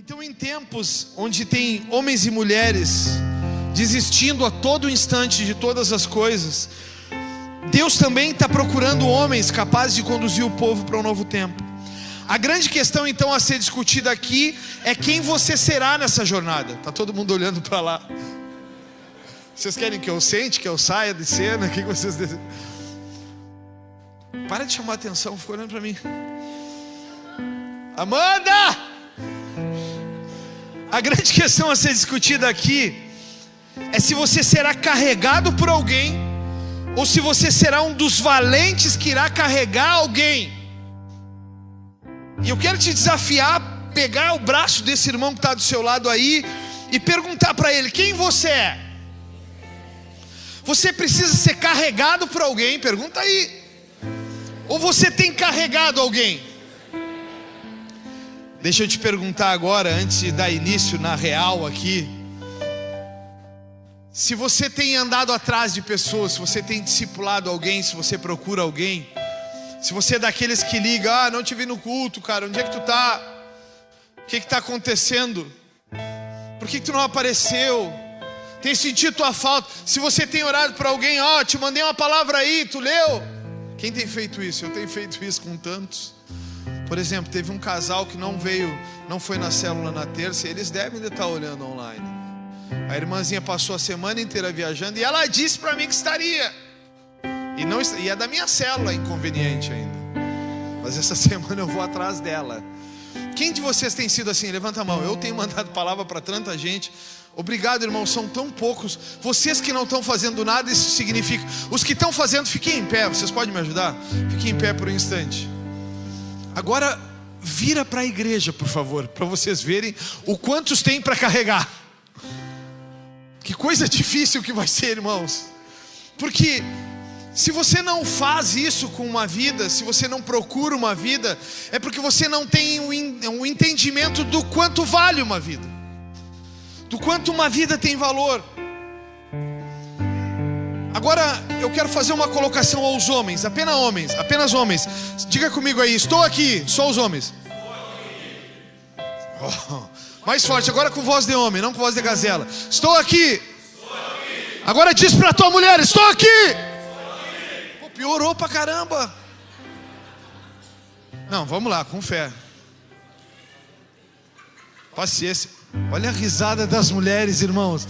Então, em tempos onde tem homens e mulheres desistindo a todo instante de todas as coisas, Deus também está procurando homens capazes de conduzir o povo para um novo tempo. A grande questão então a ser discutida aqui é quem você será nessa jornada. Está todo mundo olhando para lá. Vocês querem que eu sente, que eu saia de cena? O que vocês desejam? Para de chamar atenção, ficou olhando para mim. Amanda! A grande questão a ser discutida aqui é se você será carregado por alguém ou se você será um dos valentes que irá carregar alguém. E eu quero te desafiar a pegar o braço desse irmão que está do seu lado aí e perguntar para ele: quem você é? Você precisa ser carregado por alguém? Pergunta aí. Ou você tem carregado alguém? Deixa eu te perguntar agora, antes de dar início na real aqui, se você tem andado atrás de pessoas, se você tem discipulado alguém, se você procura alguém, se você é daqueles que liga: não te vi no culto, cara, onde é que tu tá? O que está acontecendo? Por que tu não apareceu? Tem sentido tua falta? Se você tem orado para alguém: te mandei uma palavra aí, tu leu? Quem tem feito isso? Eu tenho feito isso com tantos. Por exemplo, teve um casal que não foi na célula na terça, e eles devem de estar olhando online. A irmãzinha passou a semana inteira viajando e ela disse para mim que estaria. E é da minha célula, inconveniente ainda. Mas essa semana eu vou atrás dela. Quem de vocês tem sido assim? Levanta a mão. Eu tenho mandado palavra para tanta gente. Obrigado, irmão, são tão poucos. Vocês que não estão fazendo nada, isso significa. Os que estão fazendo, fiquem em pé. Vocês podem me ajudar? Fiquem em pé por um instante. Agora, vira para a igreja, por favor, para vocês verem o quantos tem para carregar. Que coisa difícil que vai ser, irmãos. Porque se você não faz isso com uma vida, se você não procura uma vida, é porque você não tem um entendimento do quanto vale uma vida, do quanto uma vida tem valor. Agora eu quero fazer uma colocação aos homens, apenas homens. Diga comigo aí: estou aqui, só os homens. Mais forte, agora com voz de homem, não com voz de gazela. Estou aqui. Agora diz para tua mulher: estou aqui. Pô, piorou pra caramba. Não, vamos lá, com fé. Paciência. Olha a risada das mulheres, irmãos.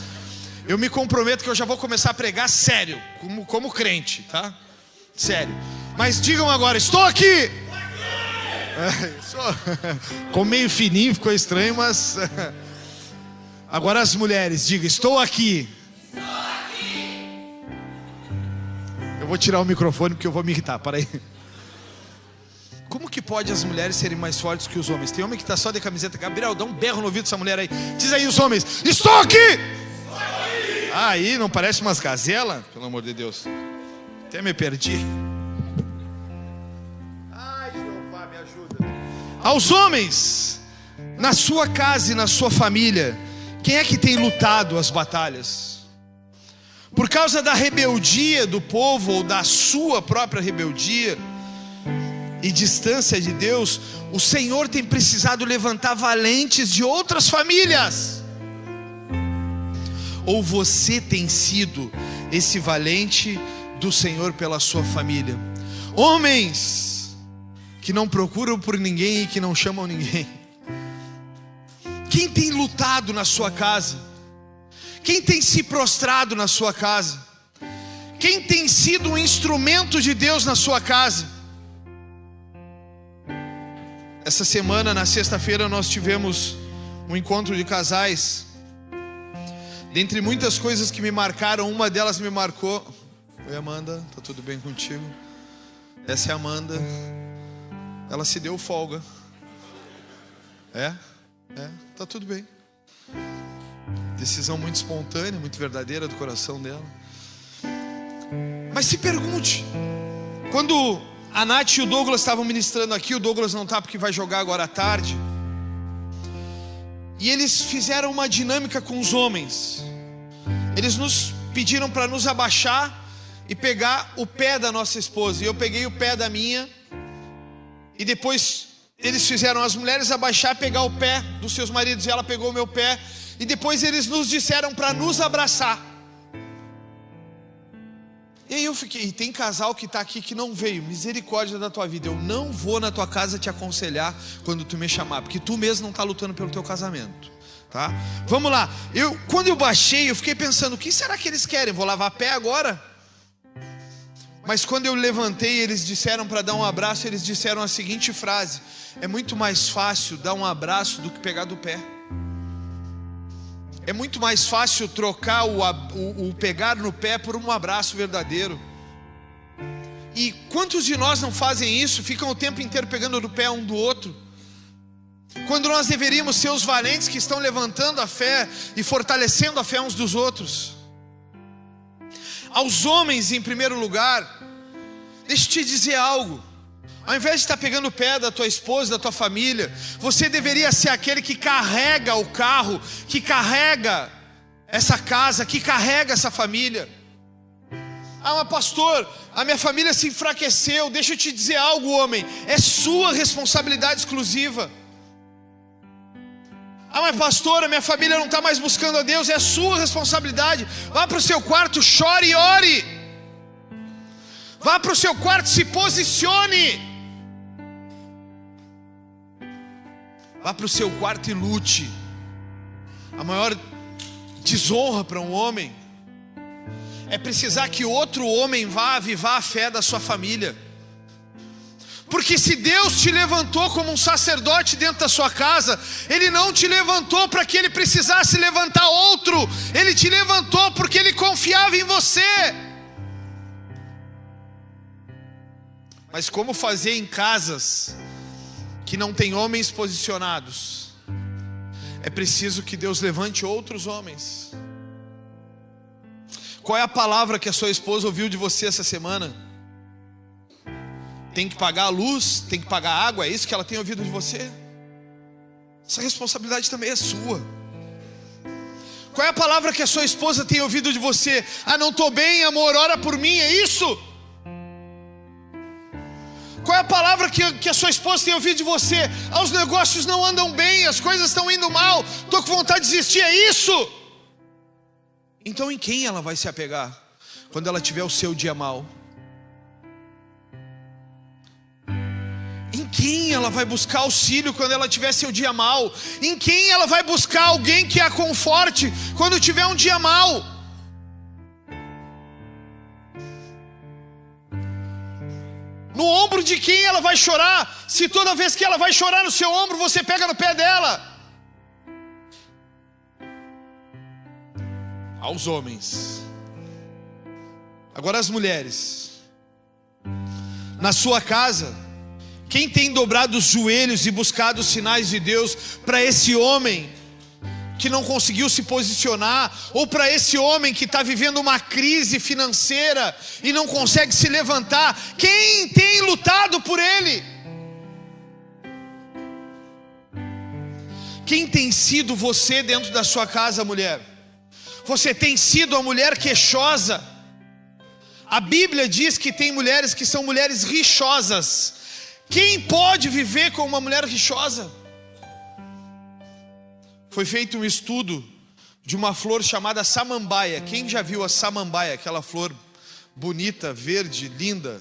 Eu me comprometo que eu já vou começar a pregar sério, como crente, tá? Sério. Mas digam agora: estou aqui. Ficou meio fininho, ficou estranho, mas... Agora as mulheres, digam: estou aqui. Estou aqui. Eu vou tirar o microfone porque eu vou me irritar, para aí. Como que pode as mulheres serem mais fortes que os homens? Tem homem que está só de camiseta. Gabriel, dá um berro no ouvido dessa mulher aí. Diz aí os homens: estou aqui. Aí, não parece umas gazelas? Pelo amor de Deus. Até me perdi. Ai, Jeová, me ajuda. Aos homens, na sua casa e na sua família, quem é que tem lutado as batalhas? Por causa da rebeldia do povo, ou da sua própria rebeldia e distância de Deus, o Senhor tem precisado levantar valentes de outras famílias. Ou você tem sido esse valente do Senhor pela sua família? Homens que não procuram por ninguém e que não chamam ninguém. Quem tem lutado na sua casa? Quem tem se prostrado na sua casa? Quem tem sido um instrumento de Deus na sua casa? Essa semana, na sexta-feira, nós tivemos um encontro de casais. Dentre muitas coisas que me marcaram, uma delas me marcou. Oi, Amanda, tá tudo bem contigo? Essa é a Amanda. Ela se deu folga. Tá tudo bem. Decisão muito espontânea, muito verdadeira do coração dela. Mas se pergunte, quando a Nath e o Douglas estavam ministrando aqui, o Douglas não tá porque vai jogar agora à tarde, e eles fizeram uma dinâmica com os homens. Eles nos pediram para nos abaixar e pegar o pé da nossa esposa. E eu peguei o pé da minha. E depois eles fizeram as mulheres abaixar, pegar o pé dos seus maridos, e ela pegou o meu pé, e depois eles nos disseram para nos abraçar. E aí eu fiquei, e tem casal que está aqui que não veio, misericórdia da tua vida, eu não vou na tua casa te aconselhar quando tu me chamar, porque tu mesmo não está lutando pelo teu casamento, tá? Vamos lá, quando eu baixei, eu fiquei pensando, o que será que eles querem? Vou lavar pé agora? Mas quando eu levantei, eles disseram para dar um abraço, eles disseram a seguinte frase: é muito mais fácil dar um abraço do que pegar do pé. É muito mais fácil trocar o pegar no pé por um abraço verdadeiro. E quantos de nós não fazem isso? Ficam o tempo inteiro pegando no pé um do outro, quando nós deveríamos ser os valentes que estão levantando a fé e fortalecendo a fé uns dos outros. Aos homens em primeiro lugar, deixa eu te dizer algo. Ao invés de estar pegando o pé da tua esposa, da tua família, você deveria ser aquele que carrega o carro, que carrega essa casa, que carrega essa família. Ah, mas pastor, a minha família se enfraqueceu. Deixa eu te dizer algo, homem, é sua responsabilidade exclusiva. Ah, mas pastor, a minha família não está mais buscando a Deus. É sua responsabilidade. Vá para o seu quarto, chore e ore. Vá para o seu quarto, se posicione. Vá para o seu quarto e lute. A maior desonra para um homem é precisar que outro homem vá avivar a fé da sua família. Porque se Deus te levantou como um sacerdote dentro da sua casa, Ele não te levantou para que Ele precisasse levantar outro. Ele te levantou porque Ele confiava em você. Mas como fazer em casas que não tem homens posicionados? É preciso que Deus levante outros homens. Qual é a palavra que a sua esposa ouviu de você essa semana? Tem que pagar a luz, tem que pagar a água, é isso que ela tem ouvido de você? Essa responsabilidade também é sua. Qual é a palavra que a sua esposa tem ouvido de você? Ah, não estou bem, amor, ora por mim, é isso? Qual é a palavra que a sua esposa tem ouvido de você? Ah, os negócios não andam bem, as coisas estão indo mal, estou com vontade de desistir, é isso? Então em quem ela vai se apegar quando ela tiver o seu dia mal? Em quem ela vai buscar auxílio quando ela tiver seu dia mal? Em quem ela vai buscar alguém que a conforte quando tiver um dia mal? No ombro de quem ela vai chorar, se toda vez que ela vai chorar no seu ombro, você pega no pé dela? Aos homens. Agora as mulheres. Na sua casa, quem tem dobrado os joelhos e buscado os sinais de Deus para esse homem que não conseguiu se posicionar, ou para esse homem que está vivendo uma crise financeira e não consegue se levantar? Quem tem lutado por ele? Quem tem sido você dentro da sua casa, mulher? Você tem sido a mulher queixosa? A Bíblia diz que tem mulheres que são mulheres rixosas. Quem pode viver com uma mulher rixosa? Foi feito um estudo de uma flor chamada samambaia. Quem já viu a samambaia? Aquela flor bonita, verde, linda.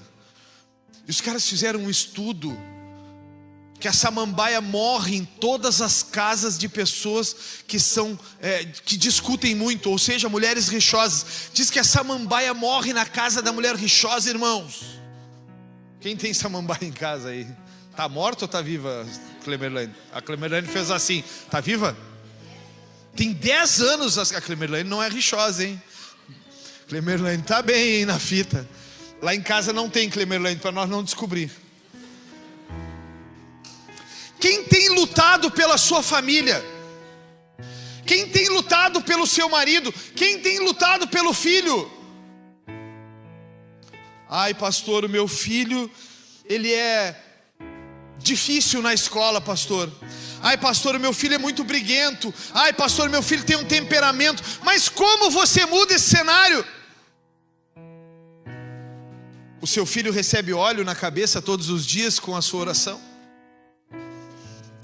E os caras fizeram um estudo que a samambaia morre em todas as casas de pessoas que discutem muito, ou seja, mulheres rixosas. Diz que a samambaia morre na casa da mulher rixosa, irmãos. Quem tem samambaia em casa aí? Tá morta ou tá viva, Clemerlane? A Clemerlane fez assim, tá viva? Tem 10 anos a Clemerlane não é rixosa, hein? Clemerlane tá bem, hein, na fita. Lá em casa não tem Clemerlane, para nós não descobrir. Quem tem lutado pela sua família? Quem tem lutado pelo seu marido? Quem tem lutado pelo filho? Ai, pastor, o meu filho, ele é difícil na escola, pastor. Ai, pastor, o meu filho é muito briguento. Ai, pastor, meu filho tem um temperamento. Mas como você muda esse cenário? O seu filho recebe óleo na cabeça todos os dias com a sua oração?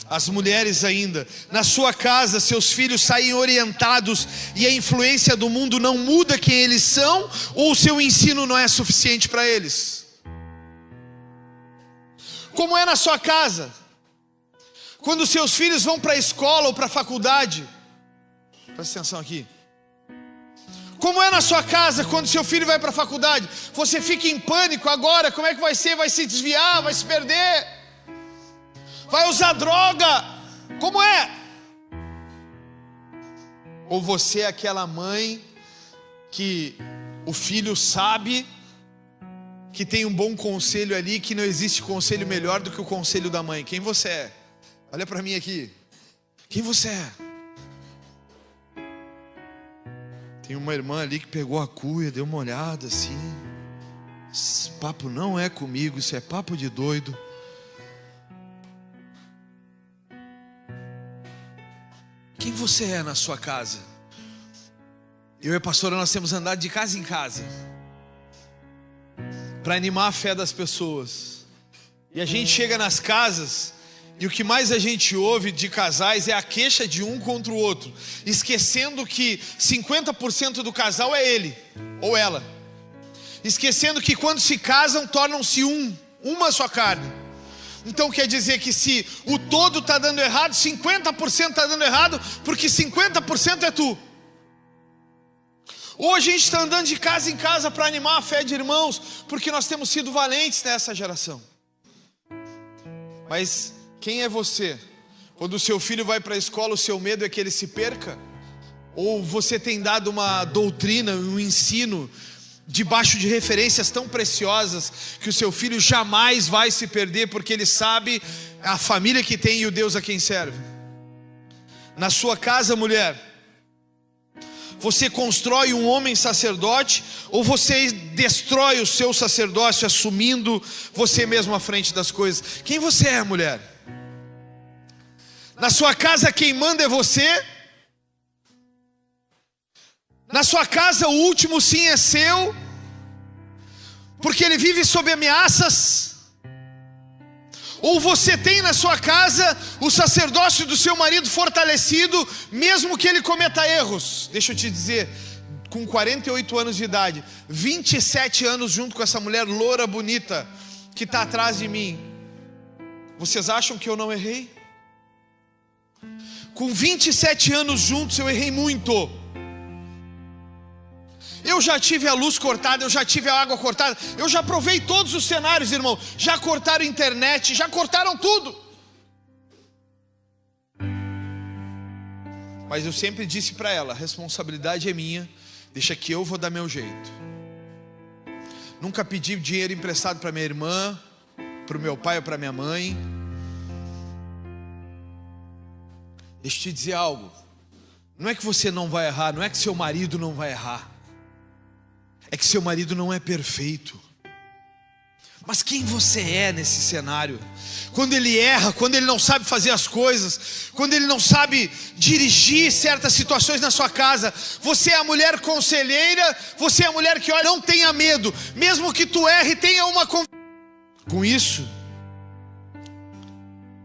As mulheres ainda, na sua casa seus filhos saem orientados e a influência do mundo não muda quem eles são, ou o seu ensino não é suficiente para eles? Como é na sua casa? Quando seus filhos vão para a escola ou para a faculdade, presta atenção aqui. Como é na sua casa quando seu filho vai para a faculdade? Você fica em pânico agora, como é que vai ser? Vai se desviar, vai se perder? Vai usar droga? Como é? Ou você é aquela mãe que o filho sabe que tem um bom conselho ali, que não existe conselho melhor do que o conselho da mãe? Quem você é? Olha para mim aqui. Quem você é? Tem uma irmã ali que pegou a cuia, deu uma olhada assim. Esse papo não é comigo, isso é papo de doido. Quem você é na sua casa? Eu e a pastora, nós temos andado de casa em casa para animar a fé das pessoas. E a gente chega nas casas e o que mais a gente ouve de casais é a queixa de um contra o outro, esquecendo que 50% do casal é ele ou ela, esquecendo que quando se casam tornam-se uma só carne. Então quer dizer que se o todo está dando errado, 50% está dando errado, porque 50% é tu. Ou a gente está andando de casa em casa para animar a fé de irmãos, porque nós temos sido valentes nessa geração. Mas quem é você? Quando o seu filho vai para a escola, o seu medo é que ele se perca? Ou você tem dado uma doutrina, um ensino debaixo de referências tão preciosas que o seu filho jamais vai se perder, porque ele sabe a família que tem e o Deus a quem serve? Na sua casa, mulher, você constrói um homem sacerdote, ou você destrói o seu sacerdócio assumindo você mesmo à frente das coisas? Quem você é, mulher? Na sua casa quem manda é você? Na sua casa o último sim é seu, porque ele vive sob ameaças? Ou você tem na sua casa o sacerdócio do seu marido fortalecido, mesmo que ele cometa erros? Deixa eu te dizer, com 48 anos de idade, 27 anos junto com essa mulher loura bonita que está atrás de mim, vocês acham que eu não errei? Com 27 anos juntos eu errei muito. Eu já tive a luz cortada, eu já tive a água cortada, eu já provei todos os cenários, irmão. Já cortaram a internet, já cortaram tudo. Mas eu sempre disse para ela, a responsabilidade é minha, deixa que eu vou dar meu jeito. Nunca pedi dinheiro emprestado para minha irmã, para o meu pai ou para minha mãe. Deixa eu te dizer algo, não é que você não vai errar, não é que seu marido não vai errar, é que seu marido não é perfeito. Mas quem você é nesse cenário? Quando ele erra, quando ele não sabe fazer as coisas, quando ele não sabe dirigir certas situações na sua casa, você é a mulher conselheira, você é a mulher que olha, não tenha medo, mesmo que tu erre, tenha uma convicção. Com isso,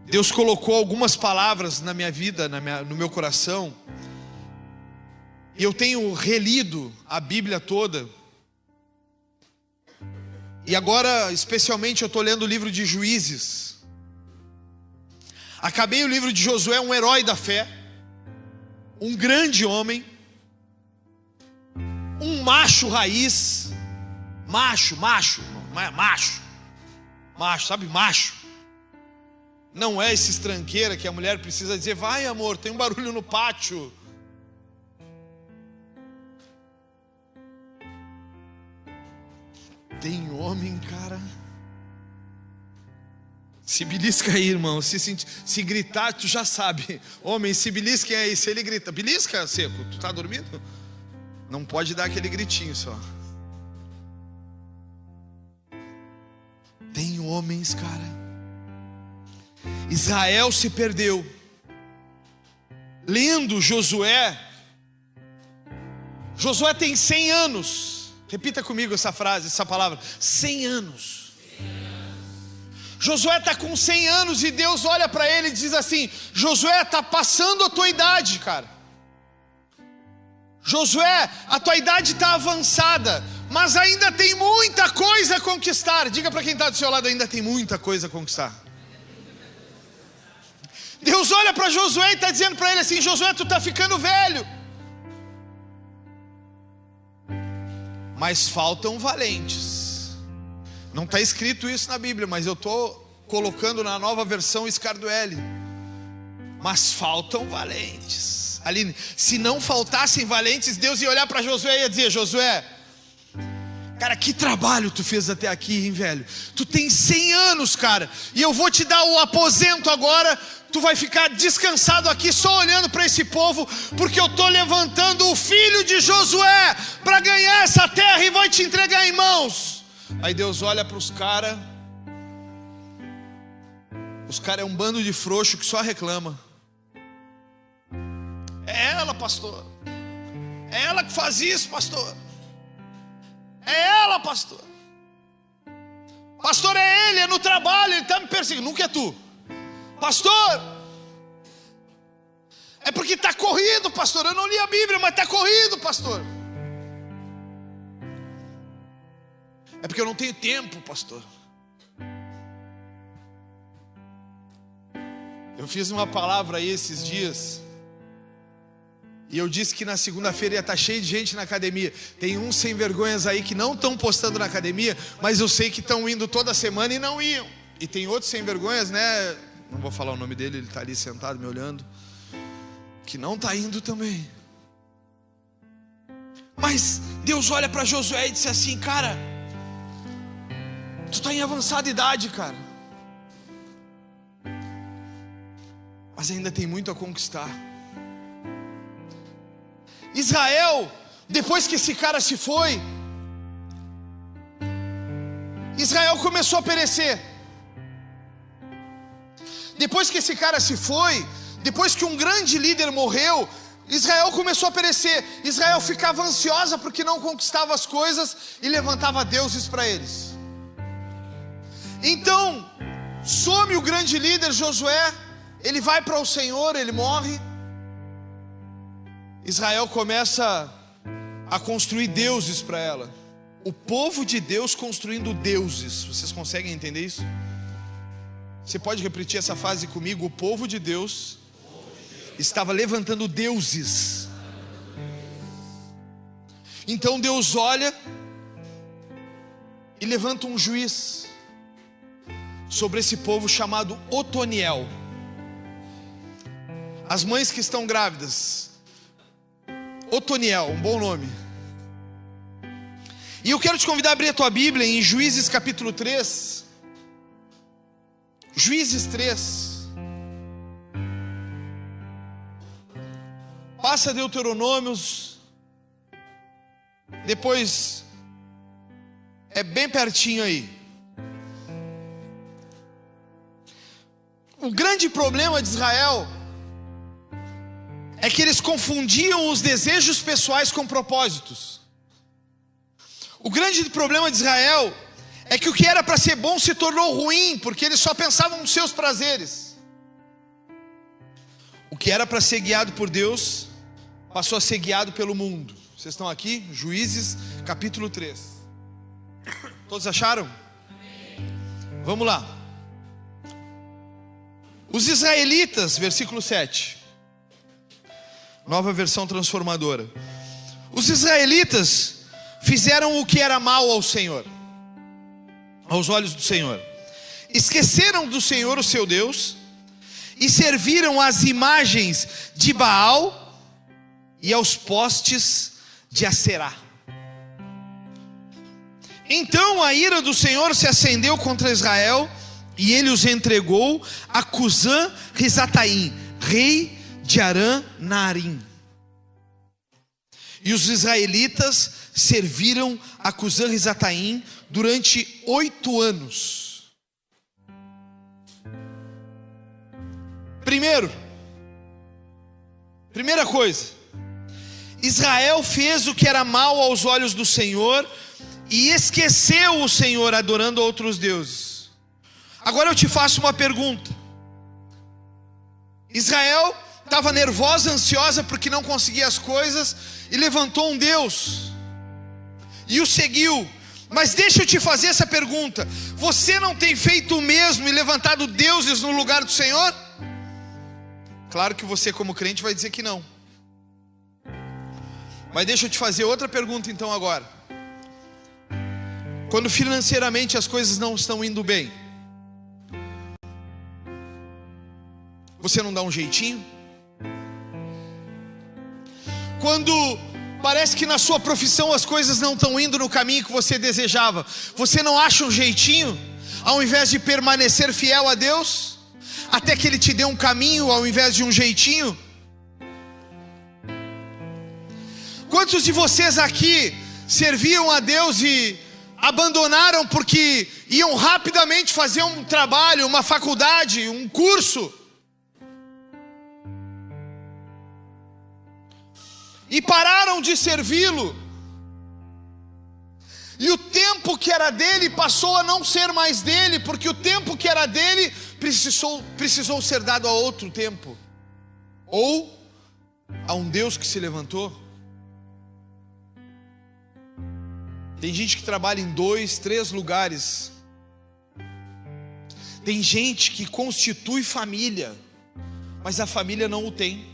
Deus colocou algumas palavras na minha vida, no meu coração, e eu tenho relido a Bíblia toda. E agora, especialmente, eu estou lendo o livro de Juízes. Acabei o livro de Josué, um herói da fé, um grande homem, um macho raiz, macho, sabe, macho. Não é esse tranqueira que a mulher precisa dizer, vai amor, tem um barulho no pátio. Tem homem, cara. Se belisca aí, irmão. Se gritar, tu já sabe. Homem, se belisquem aí. Se ele grita, belisca, Seco, tu tá dormindo? Não pode dar aquele gritinho só. Tem homens, cara. Israel se perdeu. Lendo Josué tem 100 anos. Repita comigo essa frase, essa palavra: 100 anos. Josué está com 100 anos e Deus olha para ele e diz assim: Josué, está passando a tua idade, cara. Josué, a tua idade está avançada, mas ainda tem muita coisa a conquistar. Diga para quem está do seu lado: ainda tem muita coisa a conquistar. Deus olha para Josué e está dizendo para ele assim: Josué, tu está ficando velho, mas faltam valentes. Não está escrito isso na Bíblia, mas eu estou colocando na nova versão Scarduelli. Mas faltam valentes. Aline, se não faltassem valentes, Deus ia olhar para Josué e ia dizer: Josué, cara, que trabalho tu fez até aqui, hein, velho? Tu tem 100 anos, cara, e eu vou te dar o aposento agora. Tu vai ficar descansado aqui só olhando para esse povo, porque eu estou levantando o filho de Josué para ganhar essa terra e vai te entregar em mãos. Aí Deus olha para os caras. Os caras é um bando de frouxo que só reclama. É ela, pastor. É ela que faz isso, pastor. É ela, pastor. Pastor, é ele, é no trabalho, ele está me perseguindo. Nunca é tu. Pastor, é porque está corrido, pastor. Eu não li a Bíblia, mas está corrido, pastor. É porque eu não tenho tempo, pastor. Eu fiz uma palavra aí esses dias, e eu disse que na segunda-feira ia estar cheio de gente na academia. Tem uns sem vergonhas aí que não estão postando na academia, mas eu sei que estão indo toda semana e não iam. E tem outros sem vergonhas, né? Não vou falar o nome dele, ele está ali sentado me olhando, que não está indo também. Mas Deus olha para Josué e disse assim: cara, tu está em avançada idade, cara, mas ainda tem muito a conquistar. Israel, depois que esse cara se foi, Israel começou a perecer. Depois que esse cara se foi, depois que um grande líder morreu, Israel começou a perecer. Israel ficava ansiosa porque não conquistava as coisas e levantava deuses para eles. Então, some o grande líder Josué, ele vai para o Senhor, ele morre. Israel começa a construir deuses para ela. O povo de Deus construindo deuses. Vocês conseguem entender isso? Você pode repetir essa frase comigo? O povo de Deus estava levantando deuses. Então Deus olha e levanta um juiz sobre esse povo chamado Otoniel. As mães que estão grávidas, Otoniel, um bom nome. E eu quero te convidar a abrir a tua Bíblia em Juízes capítulo 3. Juízes 3. Passa Deuteronômios. Depois é bem pertinho aí. O grande problema de Israel é que eles confundiam os desejos pessoais com propósitos. O grande problema de Israel é que o que era para ser bom se tornou ruim, porque eles só pensavam nos seus prazeres. O que era para ser guiado por Deus passou a ser guiado pelo mundo. Vocês estão aqui? Juízes capítulo 3. Todos acharam? Vamos lá. Os israelitas, versículo 7, nova versão transformadora. Os israelitas fizeram o que era mal ao Senhor, aos olhos do Senhor. Esqueceram do Senhor, o seu Deus, e serviram às imagens de Baal e aos postes de Aserá. Então a ira do Senhor se acendeu contra Israel, e ele os entregou a Cusã-Risataim, rei de Aram-Naarim. E os israelitas serviram a Cusã-Risataim durante 8 anos. Primeira coisa, Israel fez o que era mal aos olhos do Senhor e esqueceu o Senhor adorando outros deuses. Agora eu te faço uma pergunta. Israel estava nervosa, ansiosa porque não conseguia as coisas e levantou um Deus e o seguiu. Mas deixa eu te fazer essa pergunta: você não tem feito o mesmo e levantado deuses no lugar do Senhor? Claro que você, como crente, vai dizer que não. Mas deixa eu te fazer outra pergunta então agora. Quando financeiramente as coisas não estão indo bem, você não dá um jeitinho? Quando parece que na sua profissão as coisas não estão indo no caminho que você desejava, você não acha um jeitinho, ao invés de permanecer fiel a Deus, até que Ele te dê um caminho ao invés de um jeitinho? Quantos de vocês aqui serviam a Deus e abandonaram porque iam rapidamente fazer um trabalho, uma faculdade, um curso, e pararam de servi-lo, e o tempo que era dele passou a não ser mais dele, porque o tempo que era dele precisou ser dado a outro tempo, ou a um Deus que se levantou? Tem gente que trabalha em 2, 3 lugares. Tem gente que constitui família, mas a família não o tem.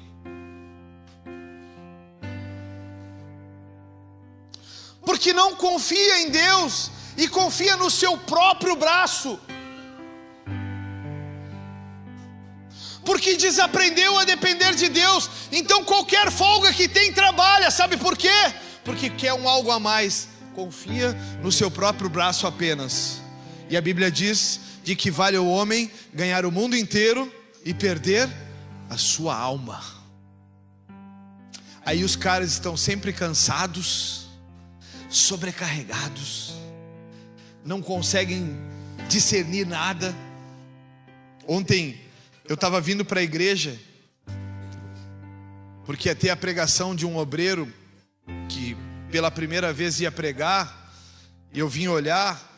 Porque não confia em Deus e confia no seu próprio braço. Porque desaprendeu a depender de Deus. Então qualquer folga que tem trabalha. Sabe por quê? Porque quer um algo a mais. Confia no seu próprio braço apenas. E a Bíblia diz de que vale ao homem ganhar o mundo inteiro e perder a sua alma. Aí os caras estão sempre cansados, sobrecarregados, não conseguem discernir nada. Ontem eu estava vindo para a igreja, porque ia ter a pregação de um obreiro que pela primeira vez ia pregar, e eu vim olhar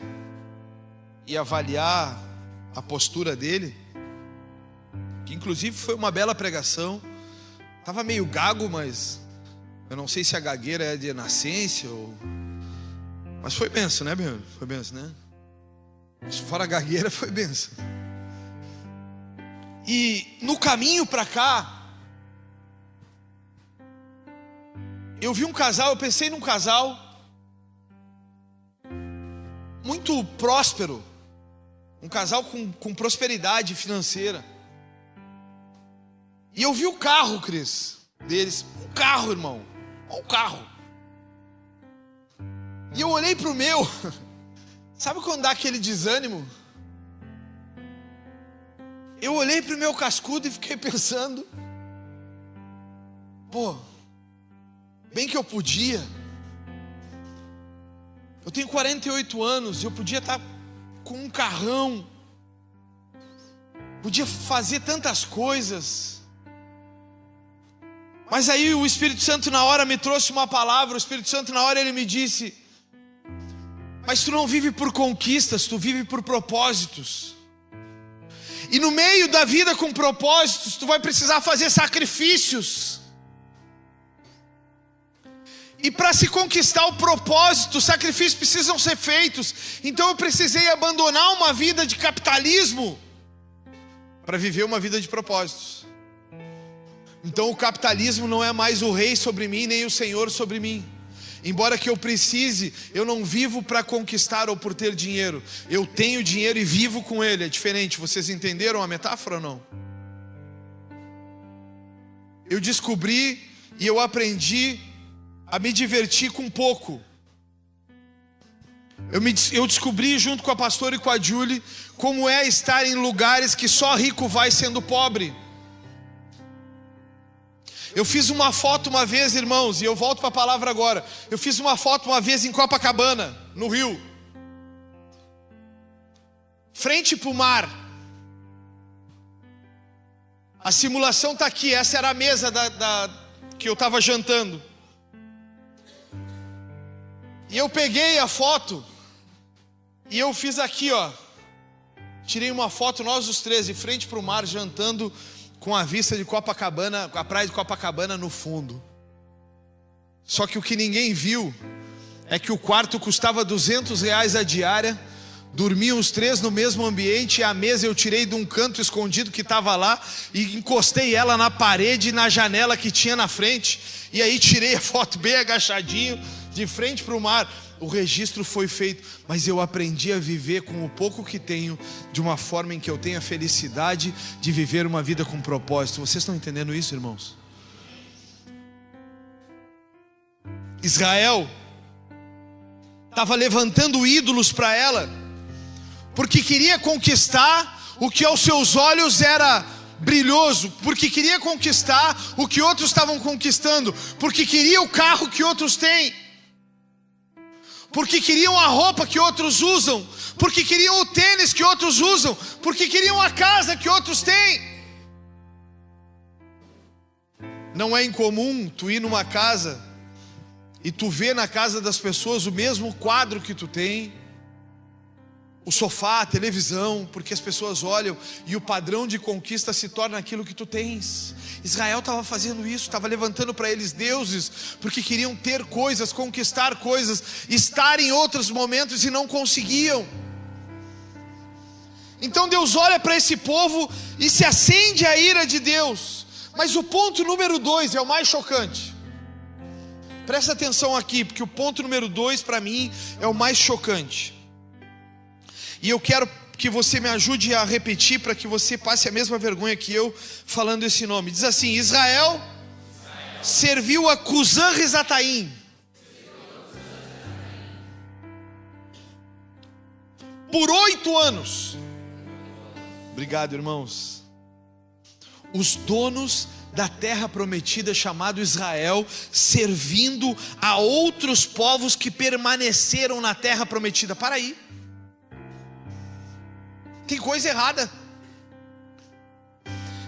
e avaliar a postura dele, que inclusive foi uma bela pregação. Estava meio gago, mas eu não sei se a gagueira é de nascença ou... Mas foi benção, né, meu? Foi benção, né? Se fora a gagueira, foi benção. E no caminho para cá, eu vi um casal, eu pensei num casal muito próspero, um casal com prosperidade financeira. E eu vi o carro, Cris, deles. Um carro, irmão, um carro. E eu olhei para o meu. Sabe quando dá aquele desânimo? Eu olhei para o meu cascudo e fiquei pensando: pô, bem que eu podia. Eu tenho 48 anos, eu podia estar com um carrão, podia fazer tantas coisas. Mas aí o Espírito Santo na hora me trouxe uma palavra. O Espírito Santo na hora ele me disse: mas tu não vive por conquistas, tu vive por propósitos. E no meio da vida com propósitos, tu vai precisar fazer sacrifícios. E para se conquistar o propósito, sacrifícios precisam ser feitos. Então eu precisei abandonar uma vida de capitalismo para viver uma vida de propósitos. Então o capitalismo não é mais o rei sobre mim, nem o Senhor sobre mim. Embora que eu precise, eu não vivo para conquistar ou por ter dinheiro. Eu tenho dinheiro e vivo com ele. É diferente. Vocês entenderam a metáfora ou não? Eu descobri e eu aprendi a me divertir com pouco. Eu descobri junto com a pastora e com a Julie como é estar em lugares que só rico vai sendo pobre. Eu fiz uma foto uma vez, irmãos, e eu volto para a palavra agora. Eu fiz uma foto uma vez em Copacabana, no Rio, frente para o mar. A simulação está aqui. Essa era a mesa que eu estava jantando. E eu peguei a foto e eu fiz aqui, ó. tirei uma foto, nós os três, de frente para o mar, jantando com a vista de Copacabana, a praia de Copacabana no fundo. Só que o que ninguém viu é que o quarto custava R$200 a diária, dormiam os três no mesmo ambiente, e a mesa eu tirei de um canto escondido que estava lá, e encostei ela na parede, na janela que tinha na frente, e aí tirei a foto bem agachadinho, de frente para o mar. O registro foi feito, mas eu aprendi a viver com o pouco que tenho, de uma forma em que eu tenho a felicidade de viver uma vida com propósito. Vocês estão entendendo isso, irmãos? Israel estava levantando ídolos para ela, porque queria conquistar o que aos seus olhos era brilhoso, porque queria conquistar o que outros estavam conquistando, porque queria o carro que outros têm, porque queriam a roupa que outros usam, porque queriam o tênis que outros usam, porque queriam a casa que outros têm. Não é incomum tu ir numa casa e tu vê na casa das pessoas o mesmo quadro que tu tem, o sofá, a televisão, porque as pessoas olham e o padrão de conquista se torna aquilo que tu tens. Israel estava fazendo isso, estava levantando para eles deuses, porque queriam ter coisas, conquistar coisas, estar em outros momentos e não conseguiam. Então Deus olha para esse povo e se acende a ira de Deus. Mas o ponto número 2 é o mais chocante. Presta atenção aqui, porque o ponto número 2 para mim é o mais chocante. E eu quero que você me ajude a repetir, para que você passe a mesma vergonha que eu falando esse nome. Diz assim: Israel serviu a Cusã-Risataim por 8 anos. Obrigado, irmãos. Os donos da terra prometida, chamado Israel, servindo a outros povos que permaneceram na terra prometida. Para aí, tem coisa errada.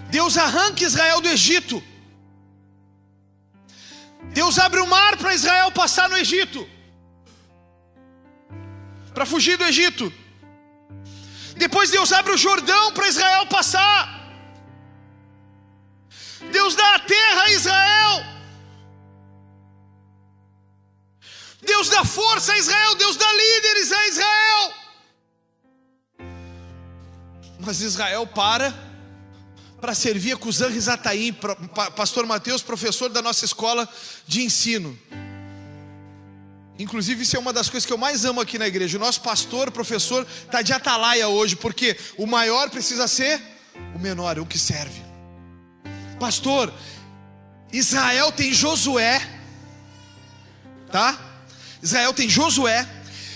Deus arranca Israel do Egito. Deus abre o mar para Israel passar no Egito, para fugir do Egito. Depois Deus abre o Jordão para Israel passar. Deus dá a terra a Israel. Deus dá força a Israel. Deus dá líderes a Israel. Mas Israel para servir a Cusã-Risataim. Pastor Mateus, professor da nossa escola de ensino. Inclusive isso é uma das coisas que eu mais amo aqui na igreja. O nosso pastor, professor, está de atalaia hoje, porque o maior precisa ser o menor, o que serve. Pastor, Israel tem Josué, tá? Israel tem Josué.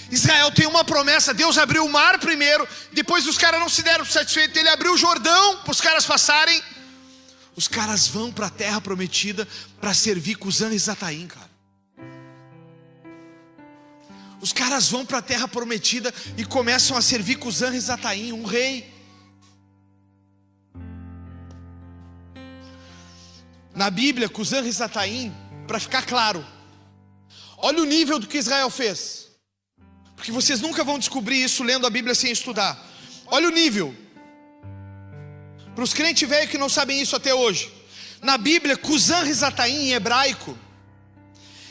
Israel tem uma promessa. Deus abriu o mar primeiro, depois os caras não se deram satisfeitos, ele abriu o Jordão para os caras passarem. Os caras vão para a terra prometida para servir Cusã-Risataim, cara. Os caras vão para a terra prometida e começam a servir Cusã-Risataim, um rei. Na Bíblia, Cusã-Risataim, para ficar claro, olha o nível do que Israel fez, porque vocês nunca vão descobrir isso lendo a Bíblia sem estudar. Olha o nível. Para os crentes velhos que não sabem isso até hoje, na Bíblia, Cusã-Risataim em hebraico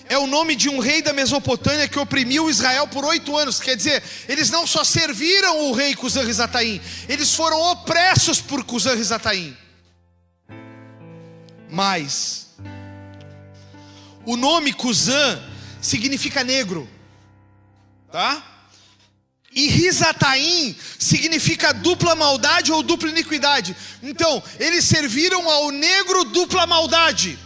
é o nome de um rei da Mesopotâmia que oprimiu Israel por 8 anos. Quer dizer, eles não só serviram o rei Cusã-Risataim, eles foram opressos por Cusã-Risataim. Mas o nome Cusã significa negro, tá? E Risataim significa dupla maldade ou dupla iniquidade. Então, eles serviram ao negro dupla maldade.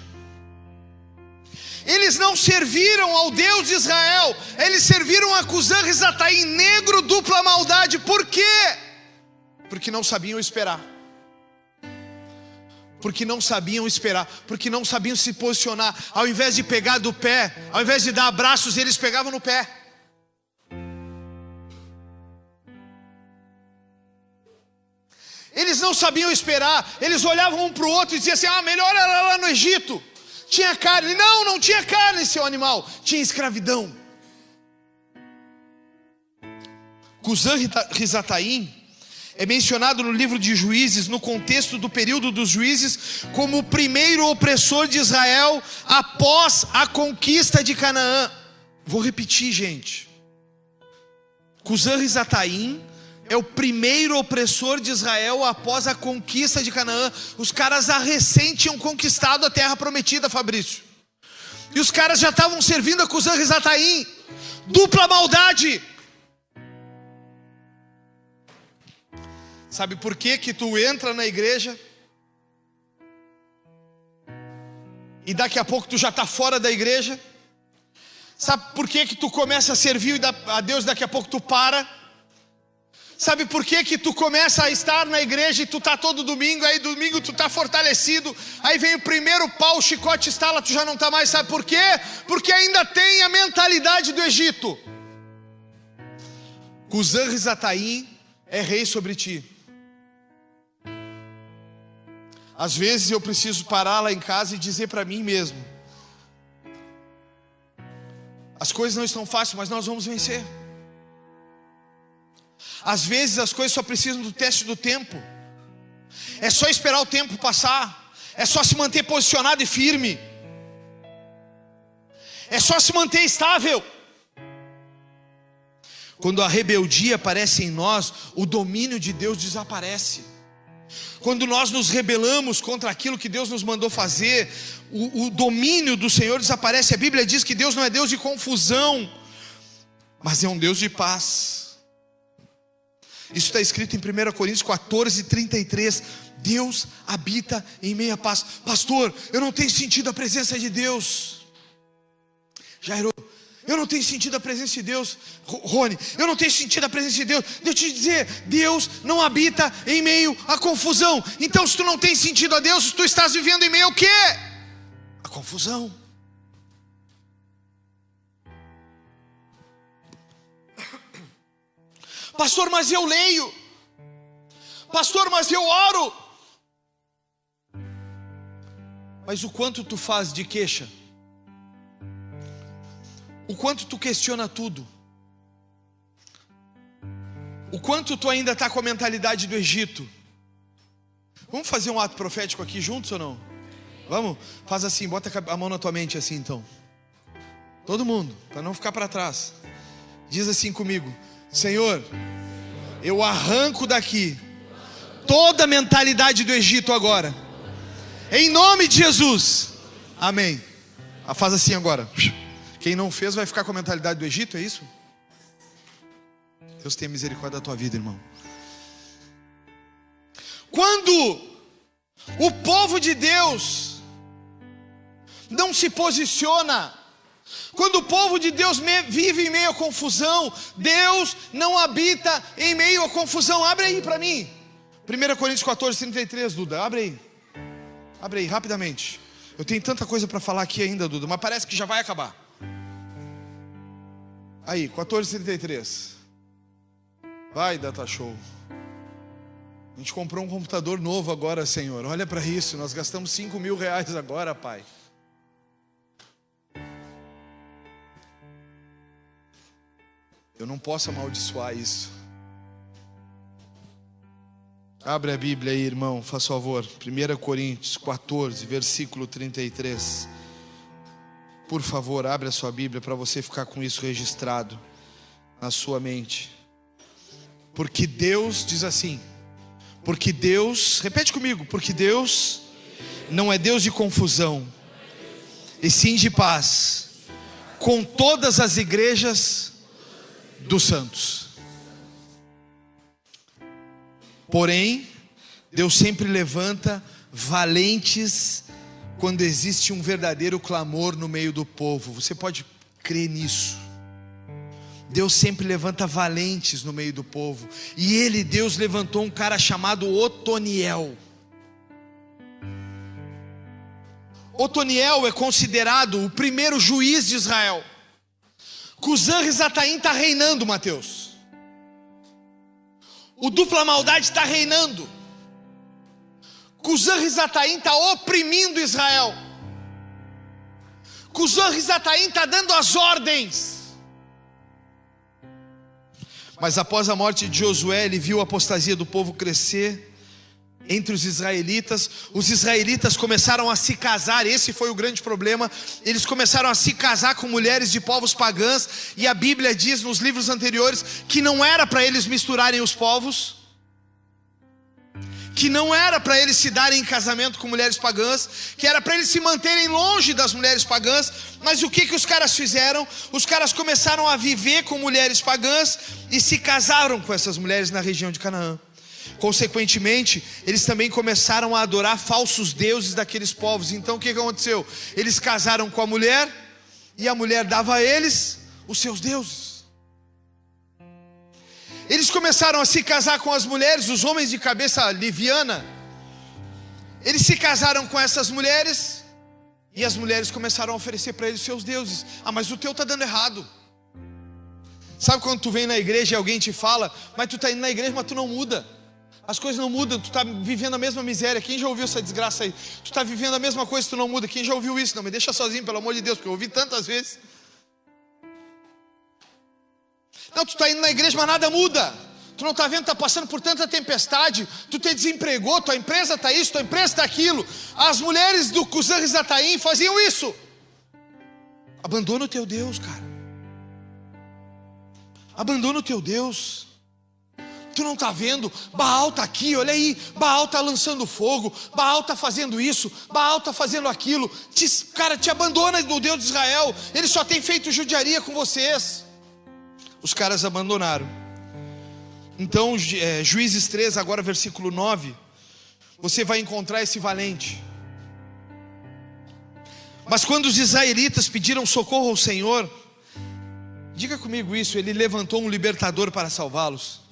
Eles não serviram ao Deus de Israel, eles serviram a Cusã-Risataim, negro dupla maldade. Por quê? Porque não sabiam esperar. Porque não sabiam esperar, porque não sabiam se posicionar. Ao invés de pegar do pé, ao invés de dar abraços, eles pegavam no pé. Eles não sabiam esperar. Eles olhavam um para o outro e diziam assim: melhor era lá no Egito, tinha carne. Não tinha carne, seu animal, tinha escravidão. Cusã-Risataim é mencionado no livro de Juízes, no contexto do período dos juízes, como o primeiro opressor de Israel após a conquista de Canaã. Vou repetir, gente. Cusã-Risataim é o primeiro opressor de Israel após a conquista de Canaã. Os caras recém tinham conquistado a terra prometida, Fabrício. E os caras já estavam servindo a Cusã-Risataim. Dupla maldade. Sabe por que que tu entra na igreja e daqui a pouco tu já está fora da igreja? Sabe por que que tu começa a servir a Deus e daqui a pouco tu para? Sabe por que que tu começa a estar na igreja e tu está todo domingo, aí domingo tu está fortalecido, aí vem o primeiro pau, o chicote estala, tu já não está mais, sabe por quê? Porque ainda tem a mentalidade do Egito. Cusã-Risataim é rei sobre ti. Às vezes eu preciso parar lá em casa e dizer para mim mesmo: as coisas não estão fáceis, mas nós vamos vencer. Às vezes as coisas só precisam do teste do tempo. É só esperar o tempo passar. É só se manter posicionado e firme. É só se manter estável. Quando a rebeldia aparece em nós, o domínio de Deus desaparece. Quando nós nos rebelamos contra aquilo que Deus nos mandou fazer, o domínio do Senhor desaparece. A Bíblia diz que Deus não é Deus de confusão, mas é um Deus de paz. Isso está escrito em 1 Coríntios 14:33. Deus habita em meio à paz. Pastor, eu não tenho sentido a presença de Deus. Jairo, eu não tenho sentido a presença de Deus. Rony, eu não tenho sentido a presença de Deus. Deixa eu te dizer, Deus não habita em meio à confusão. Então se tu não tem sentido a Deus, tu estás vivendo em meio ao quê? A confusão. Pastor, mas eu leio. Pastor, mas eu oro. Mas o quanto tu faz de queixa? O quanto tu questiona tudo? O quanto tu ainda está com a mentalidade do Egito? Vamos fazer um ato profético aqui juntos ou não? Vamos? Faz assim, bota a mão na tua mente assim então. Todo mundo, para não ficar para trás. Diz assim comigo: Senhor, eu arranco daqui toda a mentalidade do Egito agora. Em nome de Jesus. Amém. Faz assim agora. Quem não fez vai ficar com a mentalidade do Egito, é isso? Deus tenha misericórdia da tua vida, irmão. Quando o povo de Deus não se posiciona, quando o povo de Deus vive em meio à confusão, Deus não habita em meio à confusão. Abre aí para mim 1 Coríntios 14:33, Duda, abre aí rapidamente. Eu tenho tanta coisa para falar aqui ainda, Duda, mas parece que já vai acabar. Aí, 14:33. Vai, Data Show. A gente comprou um computador novo agora, Senhor. Olha para isso, nós gastamos 5 mil reais agora, Pai. Eu não posso amaldiçoar isso. Abre a Bíblia aí, irmão, faz favor. 1 Coríntios 14, versículo 33. Por favor, abre a sua Bíblia para você ficar com isso registrado na sua mente. Porque Deus diz assim: porque Deus, repete comigo, porque Deus não é Deus de confusão, e sim de paz, com todas as igrejas dos santos. Porém, Deus sempre levanta valentes quando existe um verdadeiro clamor no meio do povo. Você pode crer nisso. Deus sempre levanta valentes no meio do povo. E Deus levantou um cara chamado Otoniel. Otoniel é considerado o primeiro juiz de Israel. Cusã-Risataim está reinando, Mateus. O dupla maldade está reinando. Cusã-Risataim está oprimindo Israel. Cusã-Risataim está dando as ordens. Mas após a morte de Josué, ele viu a apostasia do povo crescer entre os israelitas começaram a se casar. Esse foi o grande problema. Eles começaram a se casar com mulheres de povos pagãs, e a Bíblia diz nos livros anteriores que não era para eles misturarem os povos, que não era para eles se darem em casamento com mulheres pagãs, que era para eles se manterem longe das mulheres pagãs. Mas o que os caras fizeram? Os caras começaram a viver com mulheres pagãs e se casaram com essas mulheres na região de Canaã. Consequentemente, eles também começaram a adorar falsos deuses daqueles povos. Então o que aconteceu? Eles casaram com a mulher, e a mulher dava a eles os seus deuses. Eles começaram a se casar com as mulheres, os homens de cabeça liviana. Eles se casaram com essas mulheres, e as mulheres começaram a oferecer para eles seus deuses. Ah, mas o teu está dando errado. Sabe quando tu vem na igreja e alguém te fala: mas tu está indo na igreja, mas tu não muda. As coisas não mudam, tu está vivendo a mesma miséria. Quem já ouviu essa desgraça aí? Tu está vivendo a mesma coisa, tu não muda. Quem já ouviu isso? Não me deixa sozinho, pelo amor de Deus, porque eu ouvi tantas vezes. Não, tu está indo na igreja, mas nada muda. Tu não está vendo, está passando por tanta tempestade. Tu te desempregou, tua empresa está isso, tua empresa está aquilo. As mulheres do Cusã Rizataim faziam isso. Abandona o teu Deus, cara. Abandona o teu Deus. Tu não está vendo? Baal está aqui, olha aí. Baal está lançando fogo, Baal está fazendo isso, Baal está fazendo aquilo. Cara, te abandona do Deus de Israel. Ele só tem feito judiaria com vocês. Os caras abandonaram. Então Juízes 3, agora versículo 9, você vai encontrar esse valente. Mas quando os israelitas pediram socorro ao Senhor, diga comigo isso: Ele levantou um libertador para salvá-los.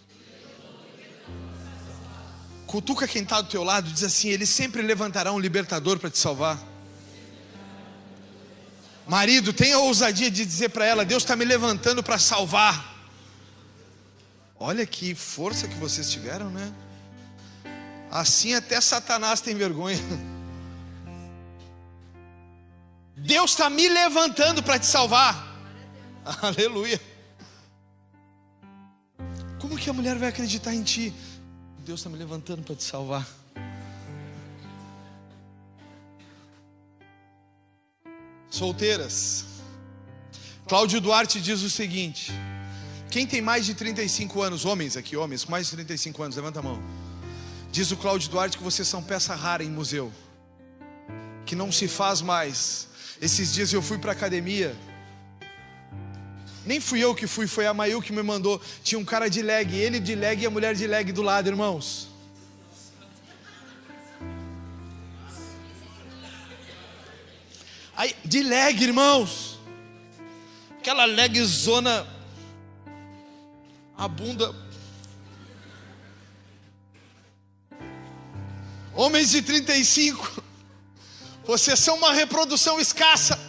Cutuca quem está do teu lado, diz assim: Ele sempre levantará um libertador para te salvar. Marido, tenha a ousadia de dizer para ela: Deus está me levantando para salvar. Olha que força que vocês tiveram, né? Assim até Satanás tem vergonha. Deus está me levantando para te salvar. Aleluia. Como que a mulher vai acreditar em ti? Deus está me levantando para te salvar. Solteiras, Cláudio Duarte diz o seguinte: quem tem mais de 35 anos, homens aqui, homens com mais de 35 anos, levanta a mão. Diz o Cláudio Duarte que vocês são peça rara em museu, que não se faz mais. Esses dias eu fui para a academia. Nem fui eu que fui, foi a Mayu que me mandou. Tinha um cara de leg, ele de leg e a mulher de leg do lado, irmãos. Aí, de leg, irmãos. Aquela leg zona, a bunda. Homens de 35, vocês são uma reprodução escassa.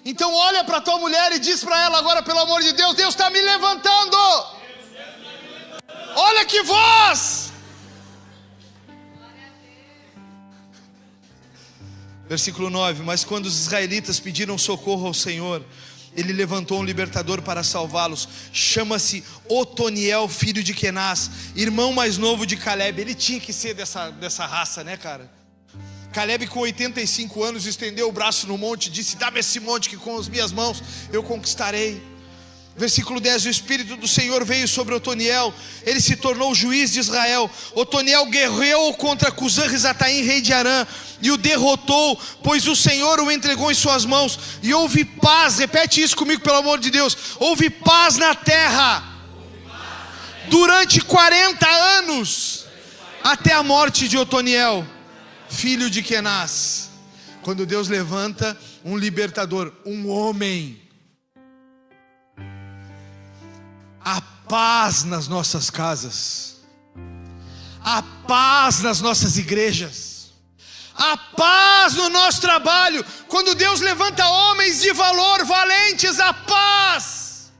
Então olha para tua mulher e diz para ela agora: pelo amor de Deus, Deus está me levantando. Olha que voz. Versículo 9: mas quando os israelitas pediram socorro ao Senhor, Ele levantou um libertador para salvá-los. Chama-se Otoniel, filho de Kenaz, irmão mais novo de Caleb. Ele tinha que ser dessa raça, né, cara? Caleb, com 85 anos, estendeu o braço no monte e disse: dá-me esse monte que com as minhas mãos eu conquistarei. Versículo 10: o Espírito do Senhor veio sobre Otoniel, ele se tornou juiz de Israel. Otoniel guerreou contra Cusã Rizataim, rei de Arã, e o derrotou, pois o Senhor o entregou em suas mãos. E houve paz, repete isso comigo pelo amor de Deus: houve paz na terra durante 40 anos, até a morte de Otoniel, filho de Kenaz. Quando Deus levanta um libertador, um homem, a paz nas nossas casas, a paz nas nossas igrejas, a paz no nosso trabalho. Quando Deus levanta homens de valor, valentes, a paz.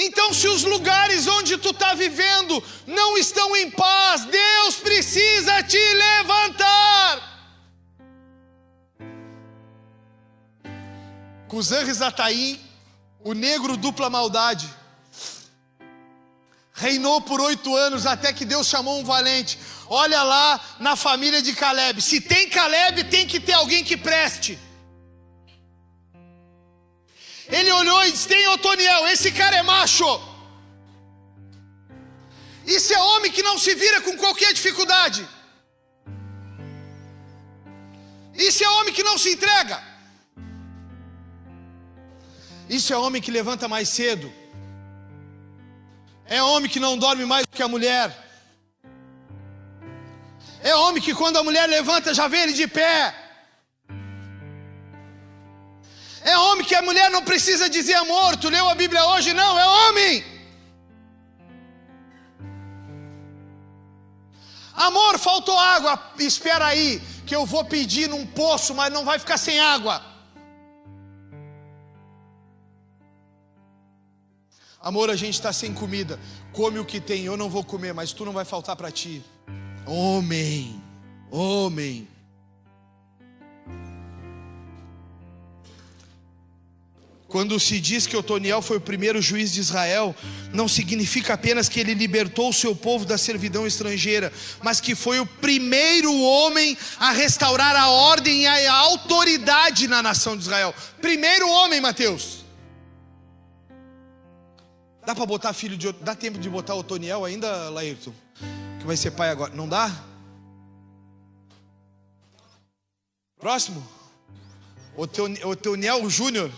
Então, se os lugares onde tu está vivendo não estão em paz, Deus precisa te levantar. Cusã Rizataim o negro dupla maldade, reinou por 8 anos até que Deus chamou um valente. Olha lá na família de Caleb. Se tem Caleb, tem que ter alguém que preste. Ele olhou e disse: tem Otoniel, esse cara é macho. Isso é homem que não se vira com qualquer dificuldade. Isso é homem que não se entrega. Isso é homem que levanta mais cedo. É homem que não dorme mais do que a mulher. É homem que quando a mulher levanta já vê ele de pé. É homem que a mulher não precisa dizer amor, tu leu a Bíblia hoje? Não, é homem. Amor, faltou água. Espera aí, que eu vou pedir num poço, mas não vai ficar sem água. Amor, a gente está sem comida. Come o que tem, eu não vou comer, mas tu não vai faltar para ti. Homem, homem. Quando se diz que Otoniel foi o primeiro juiz de Israel, não significa apenas que ele libertou o seu povo da servidão estrangeira, mas que foi o primeiro homem a restaurar a ordem e a autoridade na nação de Israel. Primeiro homem, Mateus. Dá para botar filho de... Dá tempo de botar Otoniel ainda, Laírton? Que vai ser pai agora. Não dá? Próximo. Otoniel Júnior.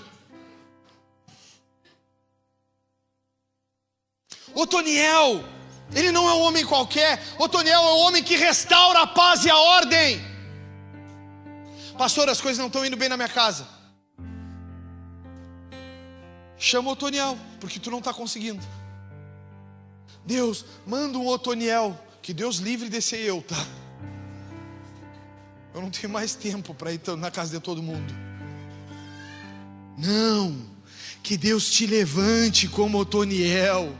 Otoniel, ele não é um homem qualquer. Otoniel é um homem que restaura a paz e a ordem. Pastor, as coisas não estão indo bem na minha casa. Chama o Otoniel, porque tu não está conseguindo. Deus, manda um Otoniel. Que Deus livre de ser eu, tá? Eu não tenho mais tempo para ir na casa de todo mundo. Não, que Deus te levante como Otoniel.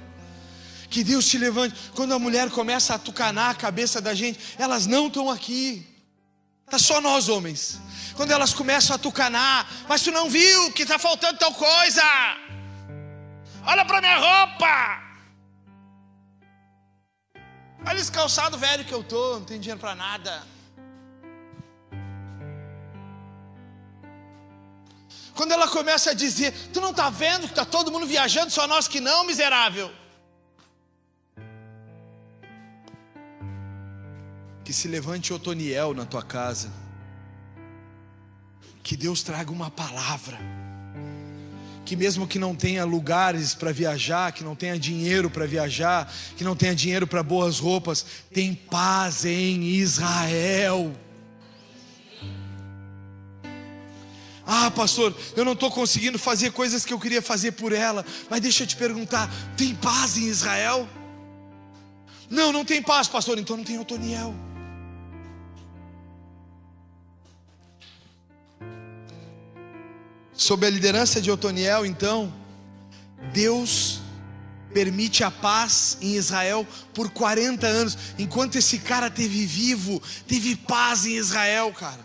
Que Deus te levante. Quando a mulher começa a atucanar a cabeça da gente, elas não estão aqui. Está só nós homens. Quando elas começam a atucanar: mas tu não viu que está faltando tal coisa? Olha para minha roupa. Olha esse calçado velho que eu tô, não tenho dinheiro para nada. Quando ela começa a dizer: tu não está vendo que está todo mundo viajando, só nós que não, miserável. Que se levante Otoniel na tua casa. Que Deus traga uma palavra. Que mesmo que não tenha lugares para viajar, que não tenha dinheiro para viajar, que não tenha dinheiro para boas roupas, tem paz em Israel. Ah, pastor, eu não estou conseguindo fazer coisas que eu queria fazer por ela. Mas deixa eu te perguntar, tem paz em Israel? Não, não tem paz, pastor, então não tem Otoniel. Sob a liderança de Otoniel, então, Deus permite a paz em Israel por 40 anos. Enquanto esse cara esteve vivo, teve paz em Israel, cara.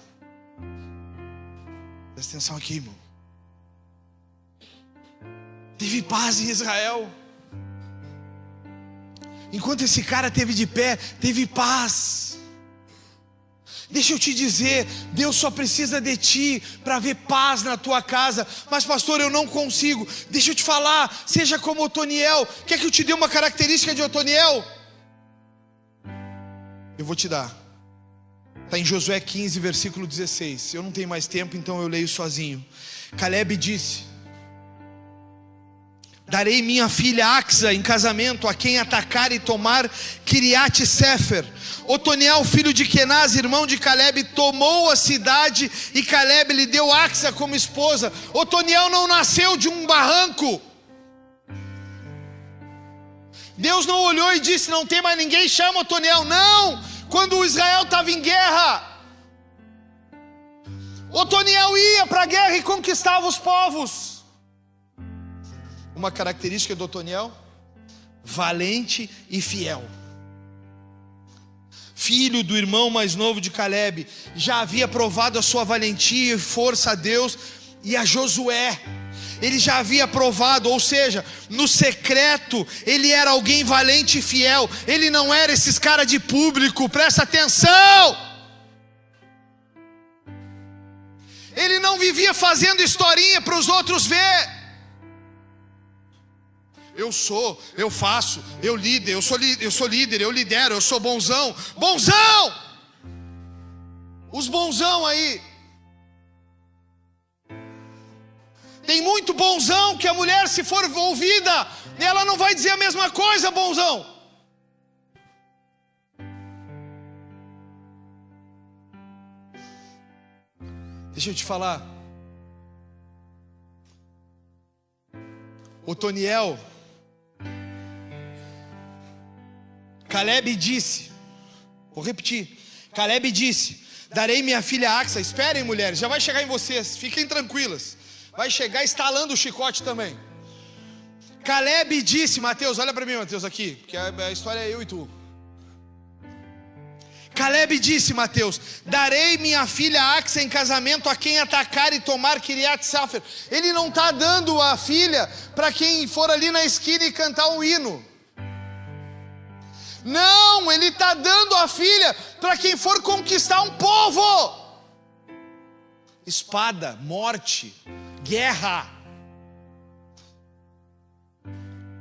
Presta atenção aqui, irmão. Teve paz em Israel. Enquanto esse cara esteve de pé, teve paz. Deixa eu te dizer, Deus só precisa de ti para ver paz na tua casa. Mas pastor, eu não consigo. Deixa eu te falar, seja como Otoniel. Quer que eu te dê uma característica de Otoniel? Eu vou te dar. Está em Josué 15, versículo 16. Eu não tenho mais tempo, então eu leio sozinho. Caleb disse: darei minha filha Axa em casamento a quem atacar e tomar Kiriat Sefer. Otoniel, filho de Kenaz, irmão de Caleb, tomou a cidade e Caleb lhe deu Axa como esposa. Otoniel não nasceu de um barranco. Deus não olhou e disse: não tem mais ninguém, chama Otoniel. Não, quando Israel estava em guerra, Otoniel ia para a guerra e conquistava os povos. Uma característica do Otoniel: valente e fiel. Filho do irmão mais novo de Caleb, já havia provado a sua valentia e força a Deus e a Josué. Ele já havia provado, ou seja, no secreto, ele era alguém valente e fiel. Ele não era esses caras de público, presta atenção. Ele não vivia fazendo historinha para os outros ver. Eu faço, eu sou líder, eu lidero, eu sou bonzão. Bonzão! Os bonzão aí. Tem muito bonzão que a mulher, se for ouvida, ela não vai dizer a mesma coisa, bonzão. Deixa eu te falar. Otoniel, Caleb disse, vou repetir, Caleb disse: darei minha filha Axa. Esperem, mulheres, já vai chegar em vocês, fiquem tranquilas. Vai chegar estalando o chicote também. Caleb disse, Mateus, olha para mim, Mateus, aqui, porque a história é eu e tu. Caleb disse, Mateus: darei minha filha Axa em casamento a quem atacar e tomar Kiriat Safer. Ele não está dando a filha para quem for ali na esquina e cantar um hino. Não, ele está dando a filha para quem for conquistar um povo. Espada, morte, guerra.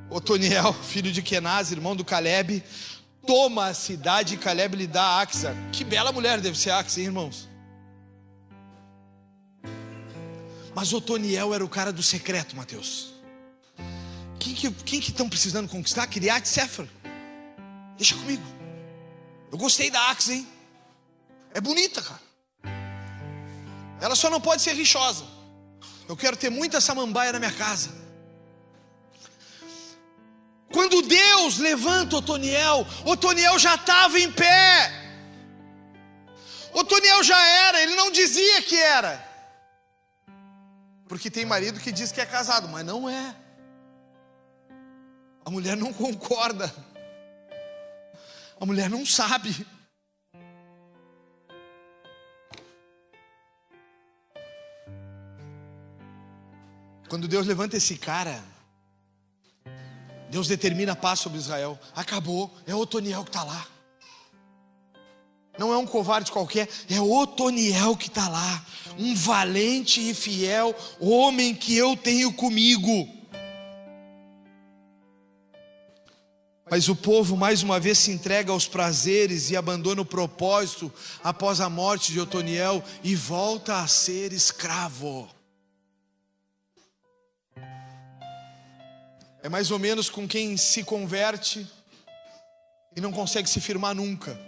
Otoniel, filho de Kenaz, irmão do Caleb, toma a cidade e Caleb lhe dá Axa. Que bela mulher deve ser Axa, hein, irmãos? Mas Otoniel era o cara do secreto, Mateus. Quem que estão precisando conquistar? Kiriat Sefer. Deixa comigo. Eu gostei da Axa, hein? É bonita, cara. Ela só não pode ser rixosa. Eu quero ter muita samambaia na minha casa. Quando Deus levanta Otoniel, Otoniel já estava em pé. Otoniel já era, ele não dizia que era. Porque tem marido que diz que é casado, mas não é. A mulher não concorda. A mulher não sabe. Quando Deus levanta esse cara, Deus determina a paz sobre Israel. Acabou, é Otoniel que está lá. Não é um covarde qualquer, é Otoniel que está lá. Um valente e fiel homem que eu tenho comigo. Mas o povo mais uma vez se entrega aos prazeres e abandona o propósito após a morte de Otoniel e volta a ser escravo. É mais ou menos com quem se converte e não consegue se firmar nunca.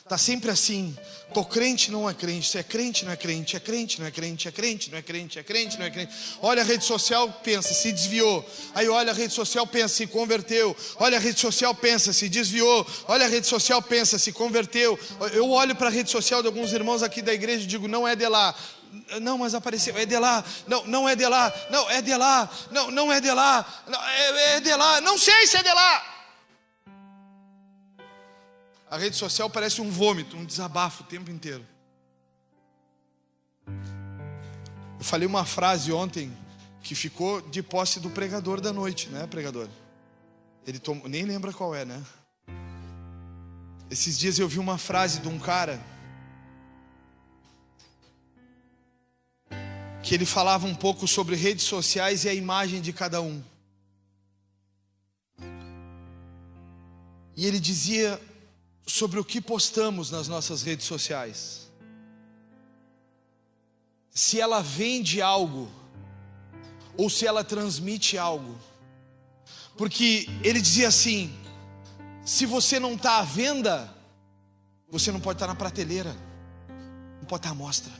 Está sempre assim: tô crente, não é crente, se é crente, não é crente, é crente, não é crente, é crente, não é crente, é crente, não é crente. Olha a rede social, pensa, se desviou. Aí olha a rede social, pensa, se converteu. Olha a rede social, pensa, se desviou. Olha a rede social, pensa, se converteu. Eu olho para a rede social de alguns irmãos aqui da igreja e digo: não é de lá. Não, mas apareceu, é de lá. Não, não é de lá. Não, é de lá. Não, não é de lá. Não, é de lá. Não sei se é de lá. A rede social parece um vômito, um desabafo o tempo inteiro. Eu falei uma frase ontem que ficou de posse do pregador da noite, né, pregador? Ele nem lembra qual é, né? Esses dias eu vi uma frase de um cara que ele falava um pouco sobre redes sociais e a imagem de cada um. E ele dizia sobre o que postamos nas nossas redes sociais. Se ela vende algo ou se ela transmite algo. Porque ele dizia assim: se você não está à venda, você não pode estar na prateleira, não pode estar à mostra.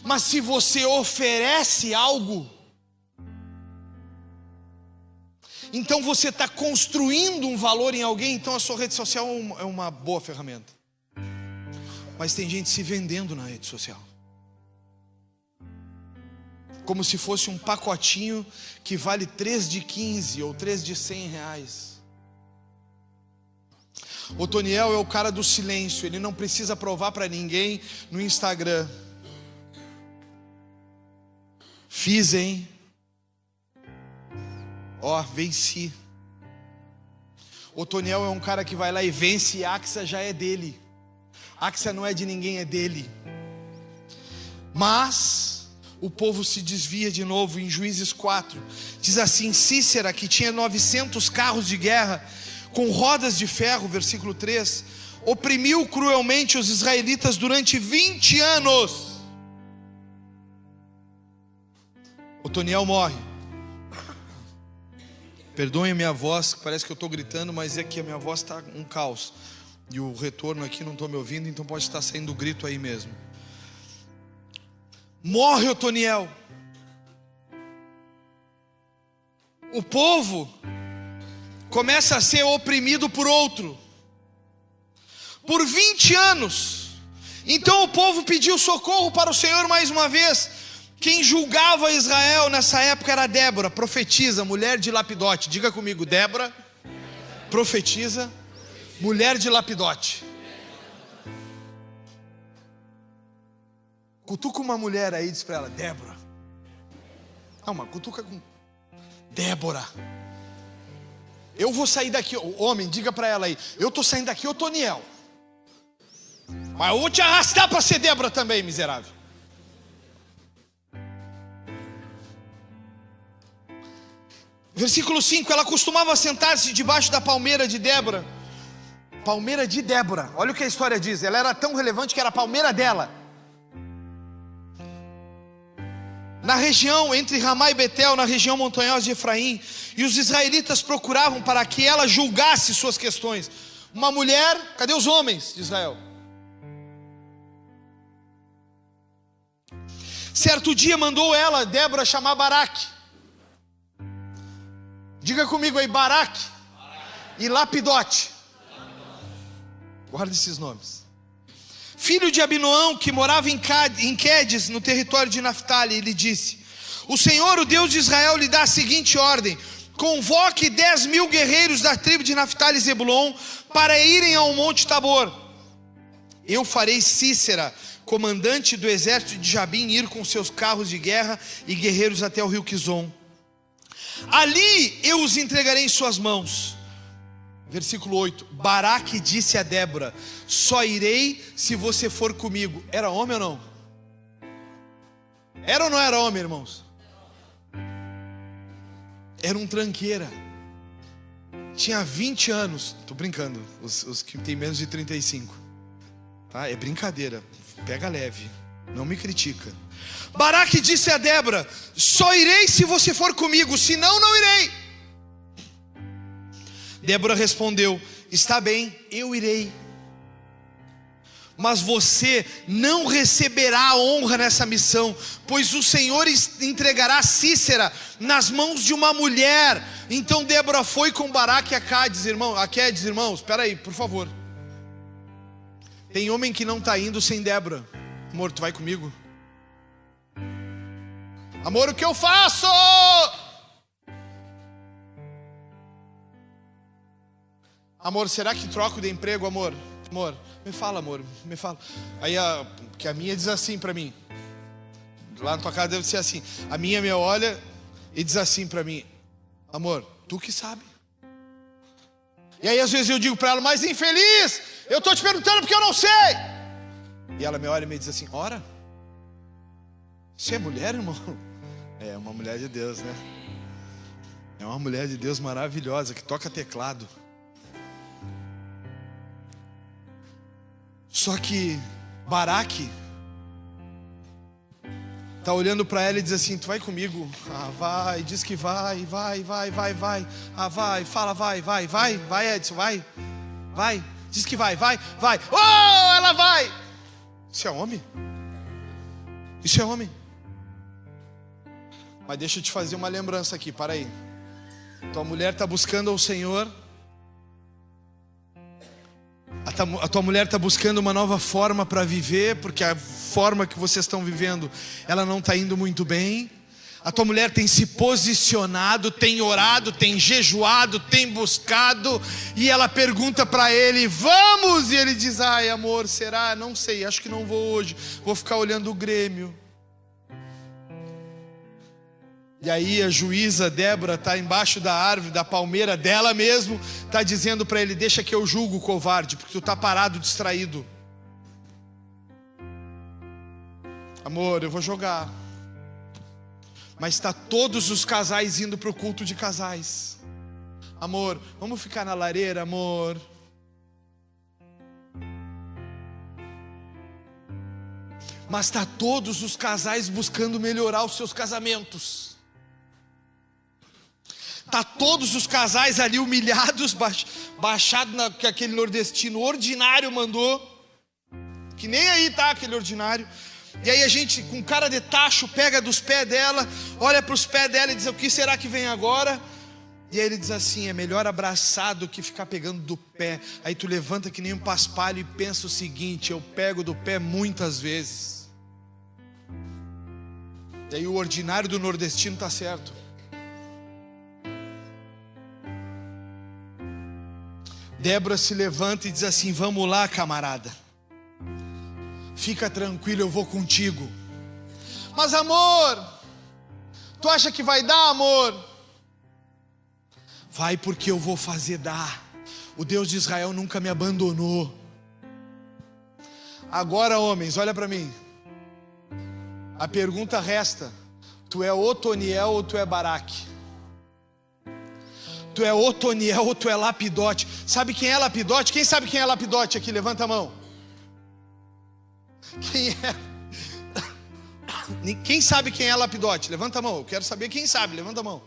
Mas se você oferece algo, então você está construindo um valor em alguém. Então a sua rede social é uma boa ferramenta. Mas tem gente se vendendo na rede social, como se fosse um pacotinho que vale 3 de 15 ou 3 de 100 reais. Otoniel é o cara do silêncio. Ele não precisa provar para ninguém no Instagram. Fiz, hein? Ó, venci. Otoniel é um cara que vai lá e vence, e Axa já é dele. Axa não é de ninguém, é dele. Mas o povo se desvia de novo. Em Juízes 4 diz assim: Cícera, que tinha 900 carros de guerra com rodas de ferro, versículo 3, oprimiu cruelmente os israelitas durante 20 anos. Otoniel morre. Perdoem a minha voz, parece que eu estou gritando, mas é que a minha voz está um caos. E o retorno aqui não estou me ouvindo, então pode estar saindo grito aí mesmo. Morre Otoniel. O povo começa a ser oprimido por outro. Por 20 anos. Então o povo pediu socorro para o Senhor mais uma vez. Quem julgava Israel nessa época era Débora, profetisa, mulher de Lapidote. Diga comigo, Débora, profetisa, mulher de Lapidote. Cutuca uma mulher aí e diz para ela: Débora. Não, mas cutuca com Débora. Eu vou sair daqui. Homem, diga para ela aí: eu estou saindo daqui, Otoniel. Mas eu vou te arrastar para ser Débora também, miserável. Versículo 5, ela costumava sentar-se debaixo da palmeira de Débora. Palmeira de Débora, olha o que a história diz. Ela era tão relevante que era a palmeira dela. Na região entre Ramá e Betel, na região montanhosa de Efraim. E os israelitas procuravam para que ela julgasse suas questões. Uma mulher, cadê os homens de Israel? Certo dia mandou ela, Débora, chamar Baraque. Diga comigo aí, Baraque e Lapidote. Guarda esses nomes. Filho de Abinoão, que morava em Quedes, no território de Naftali. Ele disse: o Senhor, o Deus de Israel, lhe dá a seguinte ordem: convoque 10.000 guerreiros da tribo de Naftali e Zebulon para irem ao monte Tabor. Eu farei Cícera, comandante do exército de Jabim, ir com seus carros de guerra e guerreiros até o rio Quizon. Ali eu os entregarei em suas mãos. Versículo 8. Baraque disse a Débora: só irei se você for comigo. Era homem ou não? Era ou não era homem, irmãos? Era um tranqueira. Tinha 20 anos. Tô brincando, os que tem menos de 35. Tá? É brincadeira, pega leve, não me critica. Baraque disse a Débora: só irei se você for comigo, senão não irei. Débora respondeu: está bem, eu irei. Mas você não receberá honra nessa missão, pois o Senhor entregará Cícera nas mãos de uma mulher. Então Débora foi com Baraque a Quedes, irmãos, espera aí, por favor. Tem homem que não está indo sem Débora. Amor, tu vai comigo? Amor, o que eu faço? Amor, será que troco de emprego, amor? Amor, me fala, amor, me fala. Aí, que a minha diz assim para mim. Lá na tua casa deve ser assim. A minha me olha e diz assim para mim: amor, tu que sabe. E aí às vezes eu digo para ela: mas infeliz, eu tô te perguntando porque eu não sei. E ela me olha e me diz assim: ora, você é mulher, irmão? É uma mulher de Deus, né? É uma mulher de Deus maravilhosa, que toca teclado. Só que Baraque tá olhando para ela e diz assim: tu vai comigo? Ah, vai, diz que vai. Ah, vai, fala, vai, Edson, vai, diz que vai. Oh, ela vai. Isso é homem? Isso é homem? Mas deixa eu te fazer uma lembrança aqui, para aí. Tua mulher está buscando ao Senhor. A tua mulher está buscando uma nova forma para viver, porque a forma que vocês estão vivendo, ela não está indo muito bem. A tua mulher tem se posicionado, tem orado, tem jejuado, tem buscado, e ela pergunta para ele: vamos? E ele diz: ai, amor, será? Não sei, acho que não vou hoje, vou ficar olhando o Grêmio. E aí a juíza Débora está embaixo da árvore, da palmeira dela mesmo, está dizendo para ele: deixa que eu julgo o covarde, porque tu está parado, distraído. Amor, eu vou jogar. Mas está todos os casais indo para o culto de casais. Amor, vamos ficar na lareira, amor. Mas está todos os casais buscando melhorar os seus casamentos. Está todos os casais ali humilhados, baixados que aquele nordestino ordinário mandou. Que nem aí tá aquele ordinário. E aí a gente, com cara de tacho, pega dos pés dela, olha para os pés dela e diz: o que será que vem agora? E aí ele diz assim: é melhor abraçar do que ficar pegando do pé. Aí tu levanta que nem um paspalho e pensa o seguinte: eu pego do pé muitas vezes. E aí o ordinário do nordestino está certo. Débora se levanta e diz assim: vamos lá, camarada. Fica tranquilo, eu vou contigo. Mas amor, tu acha que vai dar, amor? Vai, porque eu vou fazer dar. O Deus de Israel nunca me abandonou. Agora, homens, olha para mim. A pergunta resta: tu é Otoniel ou tu é Baraque? Tu é Otoniel ou tu é Lapidote? Sabe quem é Lapidote? Quem sabe quem é Lapidote aqui? Levanta a mão. Quem é? Quem sabe quem é Lapidote? Levanta a mão. Eu quero saber quem sabe. Levanta a mão.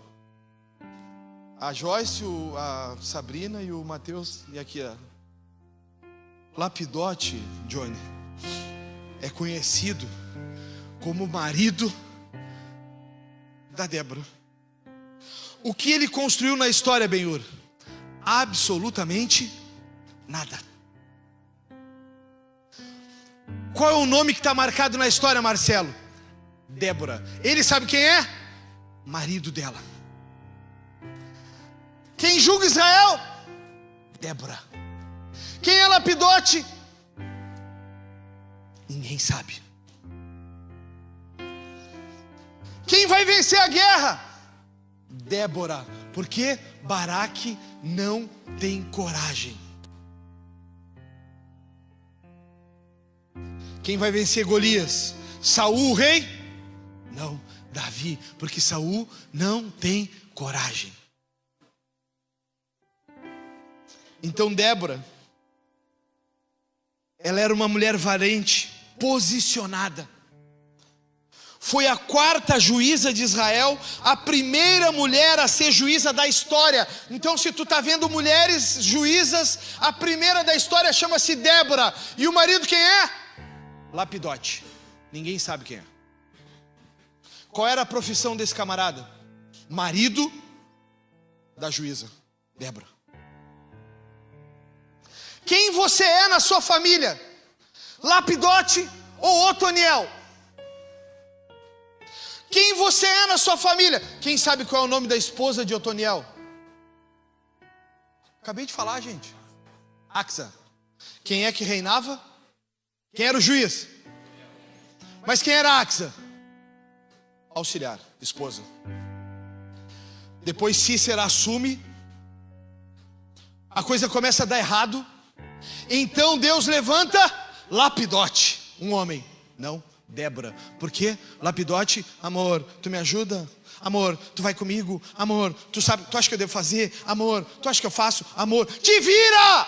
A Joyce, a Sabrina e o Mateus. E aqui, ó. Lapidote, Johnny, é conhecido como marido da Débora. O que ele construiu na história, Benhur? Absolutamente nada. Qual é o nome que está marcado na história, Marcelo? Débora. Ele sabe quem é? Marido dela. Quem julga Israel? Débora. Quem é Lapidote? Ninguém sabe. Quem vai vencer a guerra? Débora. Porque Baraque não tem coragem. Quem vai vencer Golias? Saul, o rei? Não, Davi, porque Saul não tem coragem. Então Débora, ela era uma mulher valente, posicionada. Foi a 4ª juíza de Israel, a primeira mulher a ser juíza da história. Então, se tu está vendo mulheres juízas, a primeira da história chama-se Débora. E o marido quem é? Lapidote. Ninguém sabe quem é. Qual era a profissão desse camarada? Marido da juíza Débora. Quem você é na sua família? Lapidote ou Otoniel? Quem você é na sua família? Quem sabe qual é o nome da esposa de Otoniel? Acabei de falar, gente. Axa. Quem é que reinava? Quem era o juiz? Mas quem era Axa? Auxiliar, esposa. Depois Cícera assume. A coisa começa a dar errado. Então Deus levanta Lapidote, um homem. Não, Débora. Por quê? Lapidote, amor, tu me ajuda? Amor, tu vai comigo? Amor, tu sabe, tu acha que eu devo fazer? Amor, tu acha que eu faço? Amor, te vira!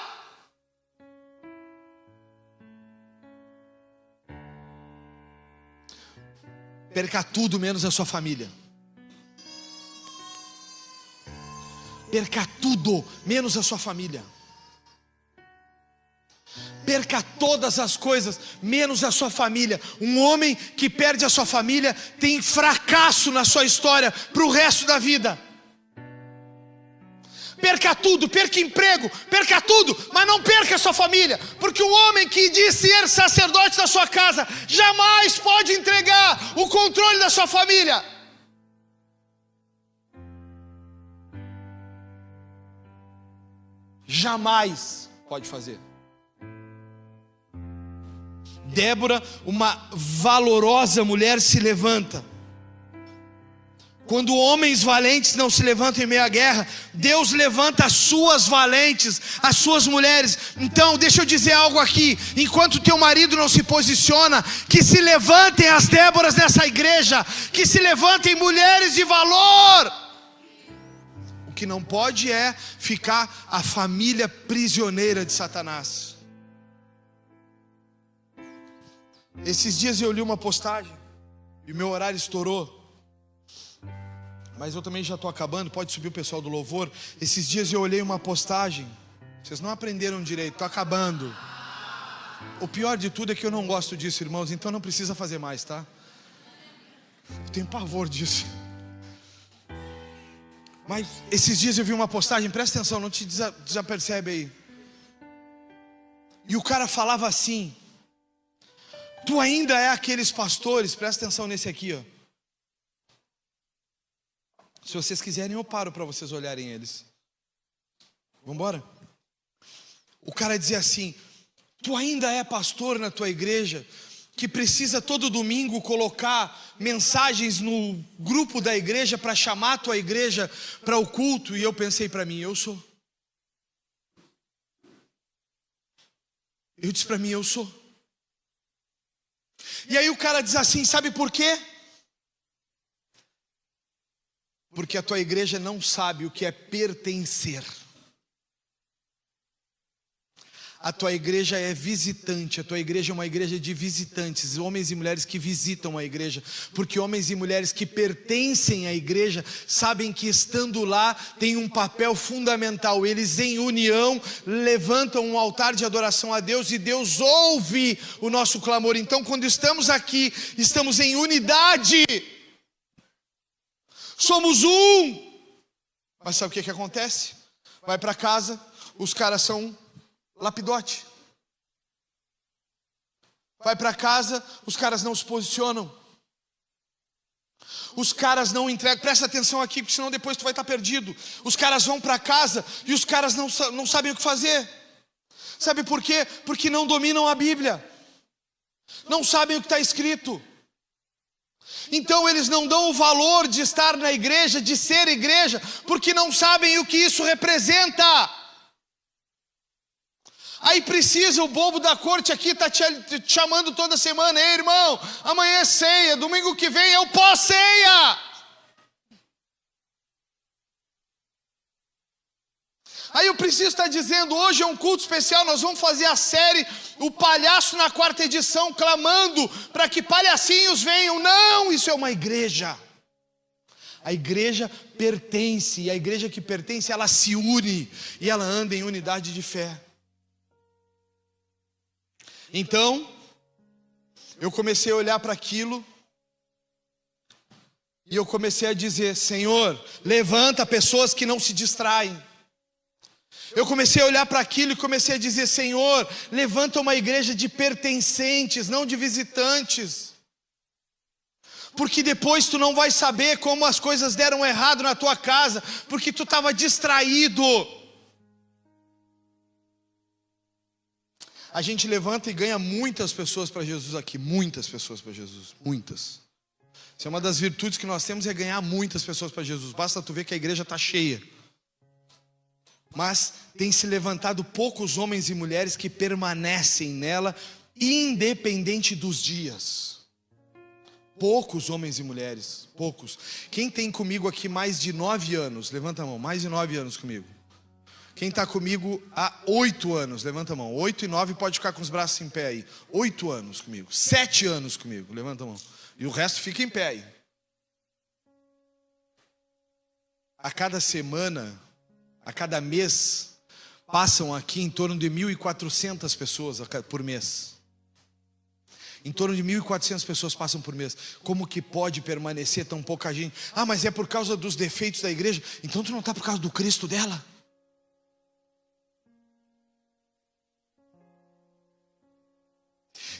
Perca tudo menos a sua família. Perca tudo menos a sua família. Perca todas as coisas menos a sua família. Um homem que perde a sua família tem fracasso na sua história para o resto da vida. Perca tudo, perca emprego, perca tudo, mas não perca a sua família. Porque o homem que diz ser sacerdote da sua casa jamais pode entregar o controle da sua família. Jamais pode fazer. Débora, uma valorosa mulher, se levanta. Quando homens valentes não se levantam em meio à guerra, Deus levanta as suas valentes, as suas mulheres. Então deixa eu dizer algo aqui: enquanto teu marido não se posiciona, que se levantem as Déboras dessa igreja, que se levantem mulheres de valor. O que não pode é ficar a família prisioneira de Satanás. Esses dias eu li uma postagem e o meu horário estourou, mas eu também já estou acabando, pode subir o pessoal do louvor. Esses dias eu olhei uma postagem, vocês não aprenderam direito, estou acabando. O pior de tudo é que eu não gosto disso, irmãos, então não precisa fazer mais, tá? Eu tenho pavor disso. Mas esses dias eu vi uma postagem, presta atenção, não te desapercebe aí. E o cara falava assim: tu ainda é aqueles pastores, presta atenção nesse aqui, ó. Se vocês quiserem eu paro para vocês olharem eles. Vamos embora? O cara dizia assim: tu ainda é pastor na tua igreja, que precisa todo domingo colocar mensagens no grupo da igreja para chamar a tua igreja para o culto? E eu pensei para mim: eu sou. Eu disse para mim: eu sou. E aí o cara diz assim: sabe por quê? Porque a tua igreja não sabe o que é pertencer. A tua igreja é visitante, a tua igreja é uma igreja de visitantes, homens e mulheres que visitam a igreja, porque homens e mulheres que pertencem à igreja sabem que estando lá tem um papel fundamental. Eles em união levantam um altar de adoração a Deus e Deus ouve o nosso clamor. Então quando estamos aqui, estamos em unidade. Somos um. Mas sabe o que acontece? Vai para casa, os caras são lapidote. Vai para casa, os caras não se posicionam. Os caras não entregam. Presta atenção aqui, porque senão depois tu vai estar perdido. Os caras vão para casa e os caras não sabem o que fazer. Sabe por quê? Porque não dominam a Bíblia. Não sabem o que está escrito. Então eles não dão o valor de estar na igreja, de ser igreja, porque não sabem o que isso representa. Aí precisa, o bobo da corte aqui está te chamando toda semana: ei irmão, amanhã é ceia, domingo que vem é o pós-ceia. Aí eu preciso estar dizendo: hoje é um culto especial, nós vamos fazer a série O Palhaço na 4ª edição, clamando para que palhacinhos venham. Não, isso é uma igreja. A igreja pertence, e a igreja que pertence, ela se une, e ela anda em unidade de fé. Então, eu comecei a olhar para aquilo, e eu comecei a dizer: Senhor, levanta pessoas que não se distraem. Eu comecei a olhar para aquilo e comecei a dizer: Senhor, levanta uma igreja de pertencentes, não de visitantes. Porque depois tu não vai saber como as coisas deram errado na tua casa, porque tu estava distraído. A gente levanta e ganha muitas pessoas para Jesus aqui, muitas pessoas para Jesus, muitas. Isso é uma das virtudes que nós temos, é ganhar muitas pessoas para Jesus. Basta tu ver que a igreja está cheia. Mas tem se levantado poucos homens e mulheres que permanecem nela, independente dos dias. Poucos homens e mulheres, poucos. Quem tem comigo aqui mais de 9 anos? Levanta a mão, mais de 9 anos comigo. Quem está comigo há 8 anos? Levanta a mão. 8 e 9 pode ficar com os braços em pé aí. 8 anos comigo, 7 anos comigo, levanta a mão. E o resto fica em pé aí. A cada semana, a cada mês, passam aqui em torno de 1.400 pessoas por mês. Em torno de 1.400 pessoas passam por mês. Como que pode permanecer tão pouca gente? Ah, mas é por causa dos defeitos da igreja. Então tu não está por causa do Cristo dela?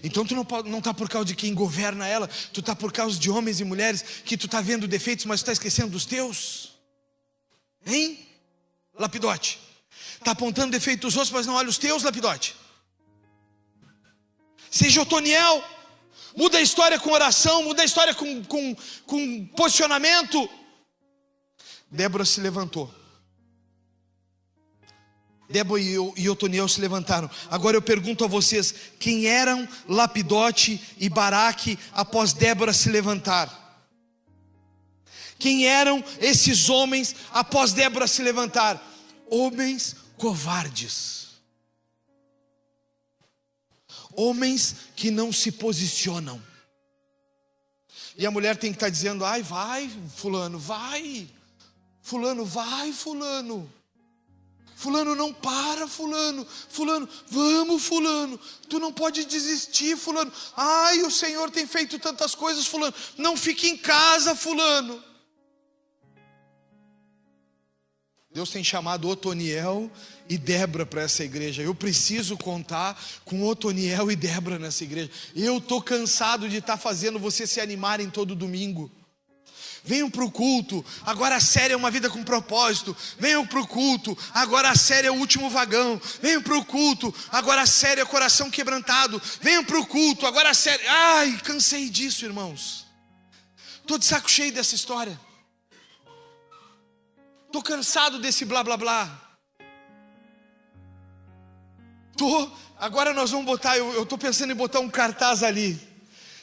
Então tu não está por causa de quem governa ela. Tu está por causa de homens e mulheres que tu está vendo defeitos, mas tu está esquecendo dos teus. Hein? Lapidote. Está apontando defeitos dos outros, mas não olha os teus, lapidote. Seja Otoniel. Muda a história com oração, muda a história com posicionamento. Débora se levantou. Débora e Otoniel se levantaram. Agora eu pergunto a vocês: quem eram Lapidote e Baraque após Débora se levantar? Quem eram esses homens após Débora se levantar? Homens covardes. Homens que não se posicionam. E a mulher tem que estar dizendo: ai, vai, fulano, vai. Fulano, vai, fulano. Fulano, não para, fulano. Fulano, vamos, fulano. Tu não pode desistir, fulano. Ai, o Senhor tem feito tantas coisas, fulano. Não fique em casa, fulano. Deus tem chamado Otoniel e Débora para essa igreja. Eu preciso contar com Otoniel e Débora nessa igreja. Eu estou cansado de estar fazendo vocês se animarem todo domingo. Venham para o culto, agora a série é uma vida com propósito. Venham para o culto, agora a série é o último vagão. Venham para o culto, agora a série é coração quebrantado. Venham para o culto, agora a série... Ai, cansei disso, irmãos. Estou de saco cheio dessa história. Estou cansado desse blá blá blá. Agora nós vamos botar, eu estou pensando em botar um cartaz ali.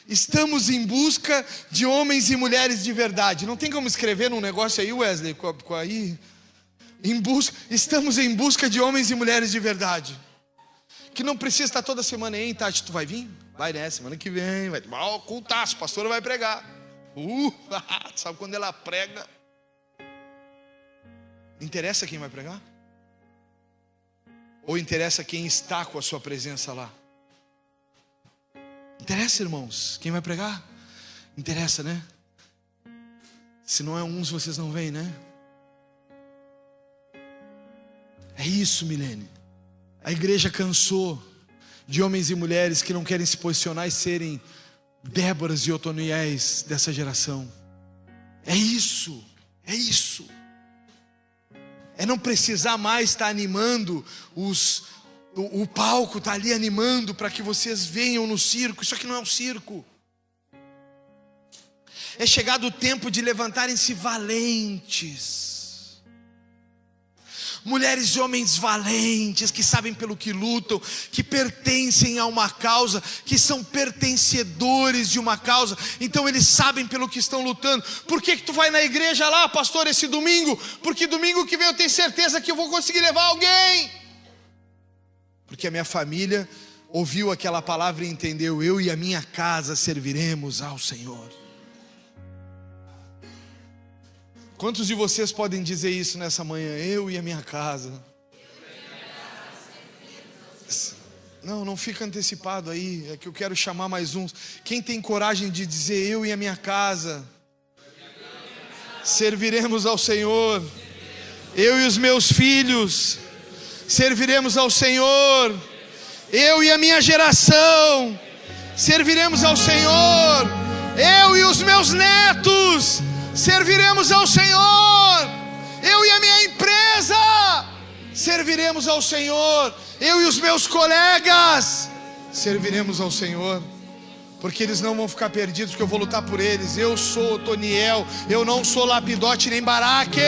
Estamos em busca de homens e mulheres de verdade. Não tem como escrever num negócio aí, Wesley? Estamos em busca de homens e mulheres de verdade. Que não precisa estar toda semana aí, Tati, tu vai vir? Vai, né? Semana que vem, vai tomar o cultaço, a pastora vai pregar. Sabe quando ela prega? Interessa quem vai pregar? Ou interessa quem está com a sua presença lá? Interessa, irmãos, quem vai pregar? Interessa, né? Se não é uns, vocês não vêm, né? É isso, Milene. A igreja cansou de homens e mulheres que não querem se posicionar e serem Déboras e Otoniéis dessa geração. É isso, é isso. É não precisar mais estar animando o palco, está ali animando para que vocês venham no circo. Isso aqui não é um circo. É chegado o tempo de levantarem-se valentes. Mulheres e homens valentes, que sabem pelo que lutam, que pertencem a uma causa, que são pertencedores de uma causa. Então eles sabem pelo que estão lutando. Por que tu vai na igreja lá, pastor, esse domingo? Porque domingo que vem eu tenho certeza que eu vou conseguir levar alguém. Porque a minha família ouviu aquela palavra e entendeu: eu e a minha casa serviremos ao Senhor. Quantos de vocês podem dizer isso nessa manhã? Eu e a minha casa. Não fica antecipado aí, é que eu quero chamar mais uns. Quem tem coragem de dizer: eu e a minha casa serviremos ao Senhor. Eu e os meus filhos serviremos ao Senhor. Eu e a minha geração serviremos ao Senhor. Eu e os meus netos serviremos ao Senhor. Eu e a minha empresa serviremos ao Senhor. Eu e os meus colegas serviremos ao Senhor. Porque eles não vão ficar perdidos, porque eu vou lutar por eles. Eu sou Otoniel, eu não sou Lapidote nem Baraque.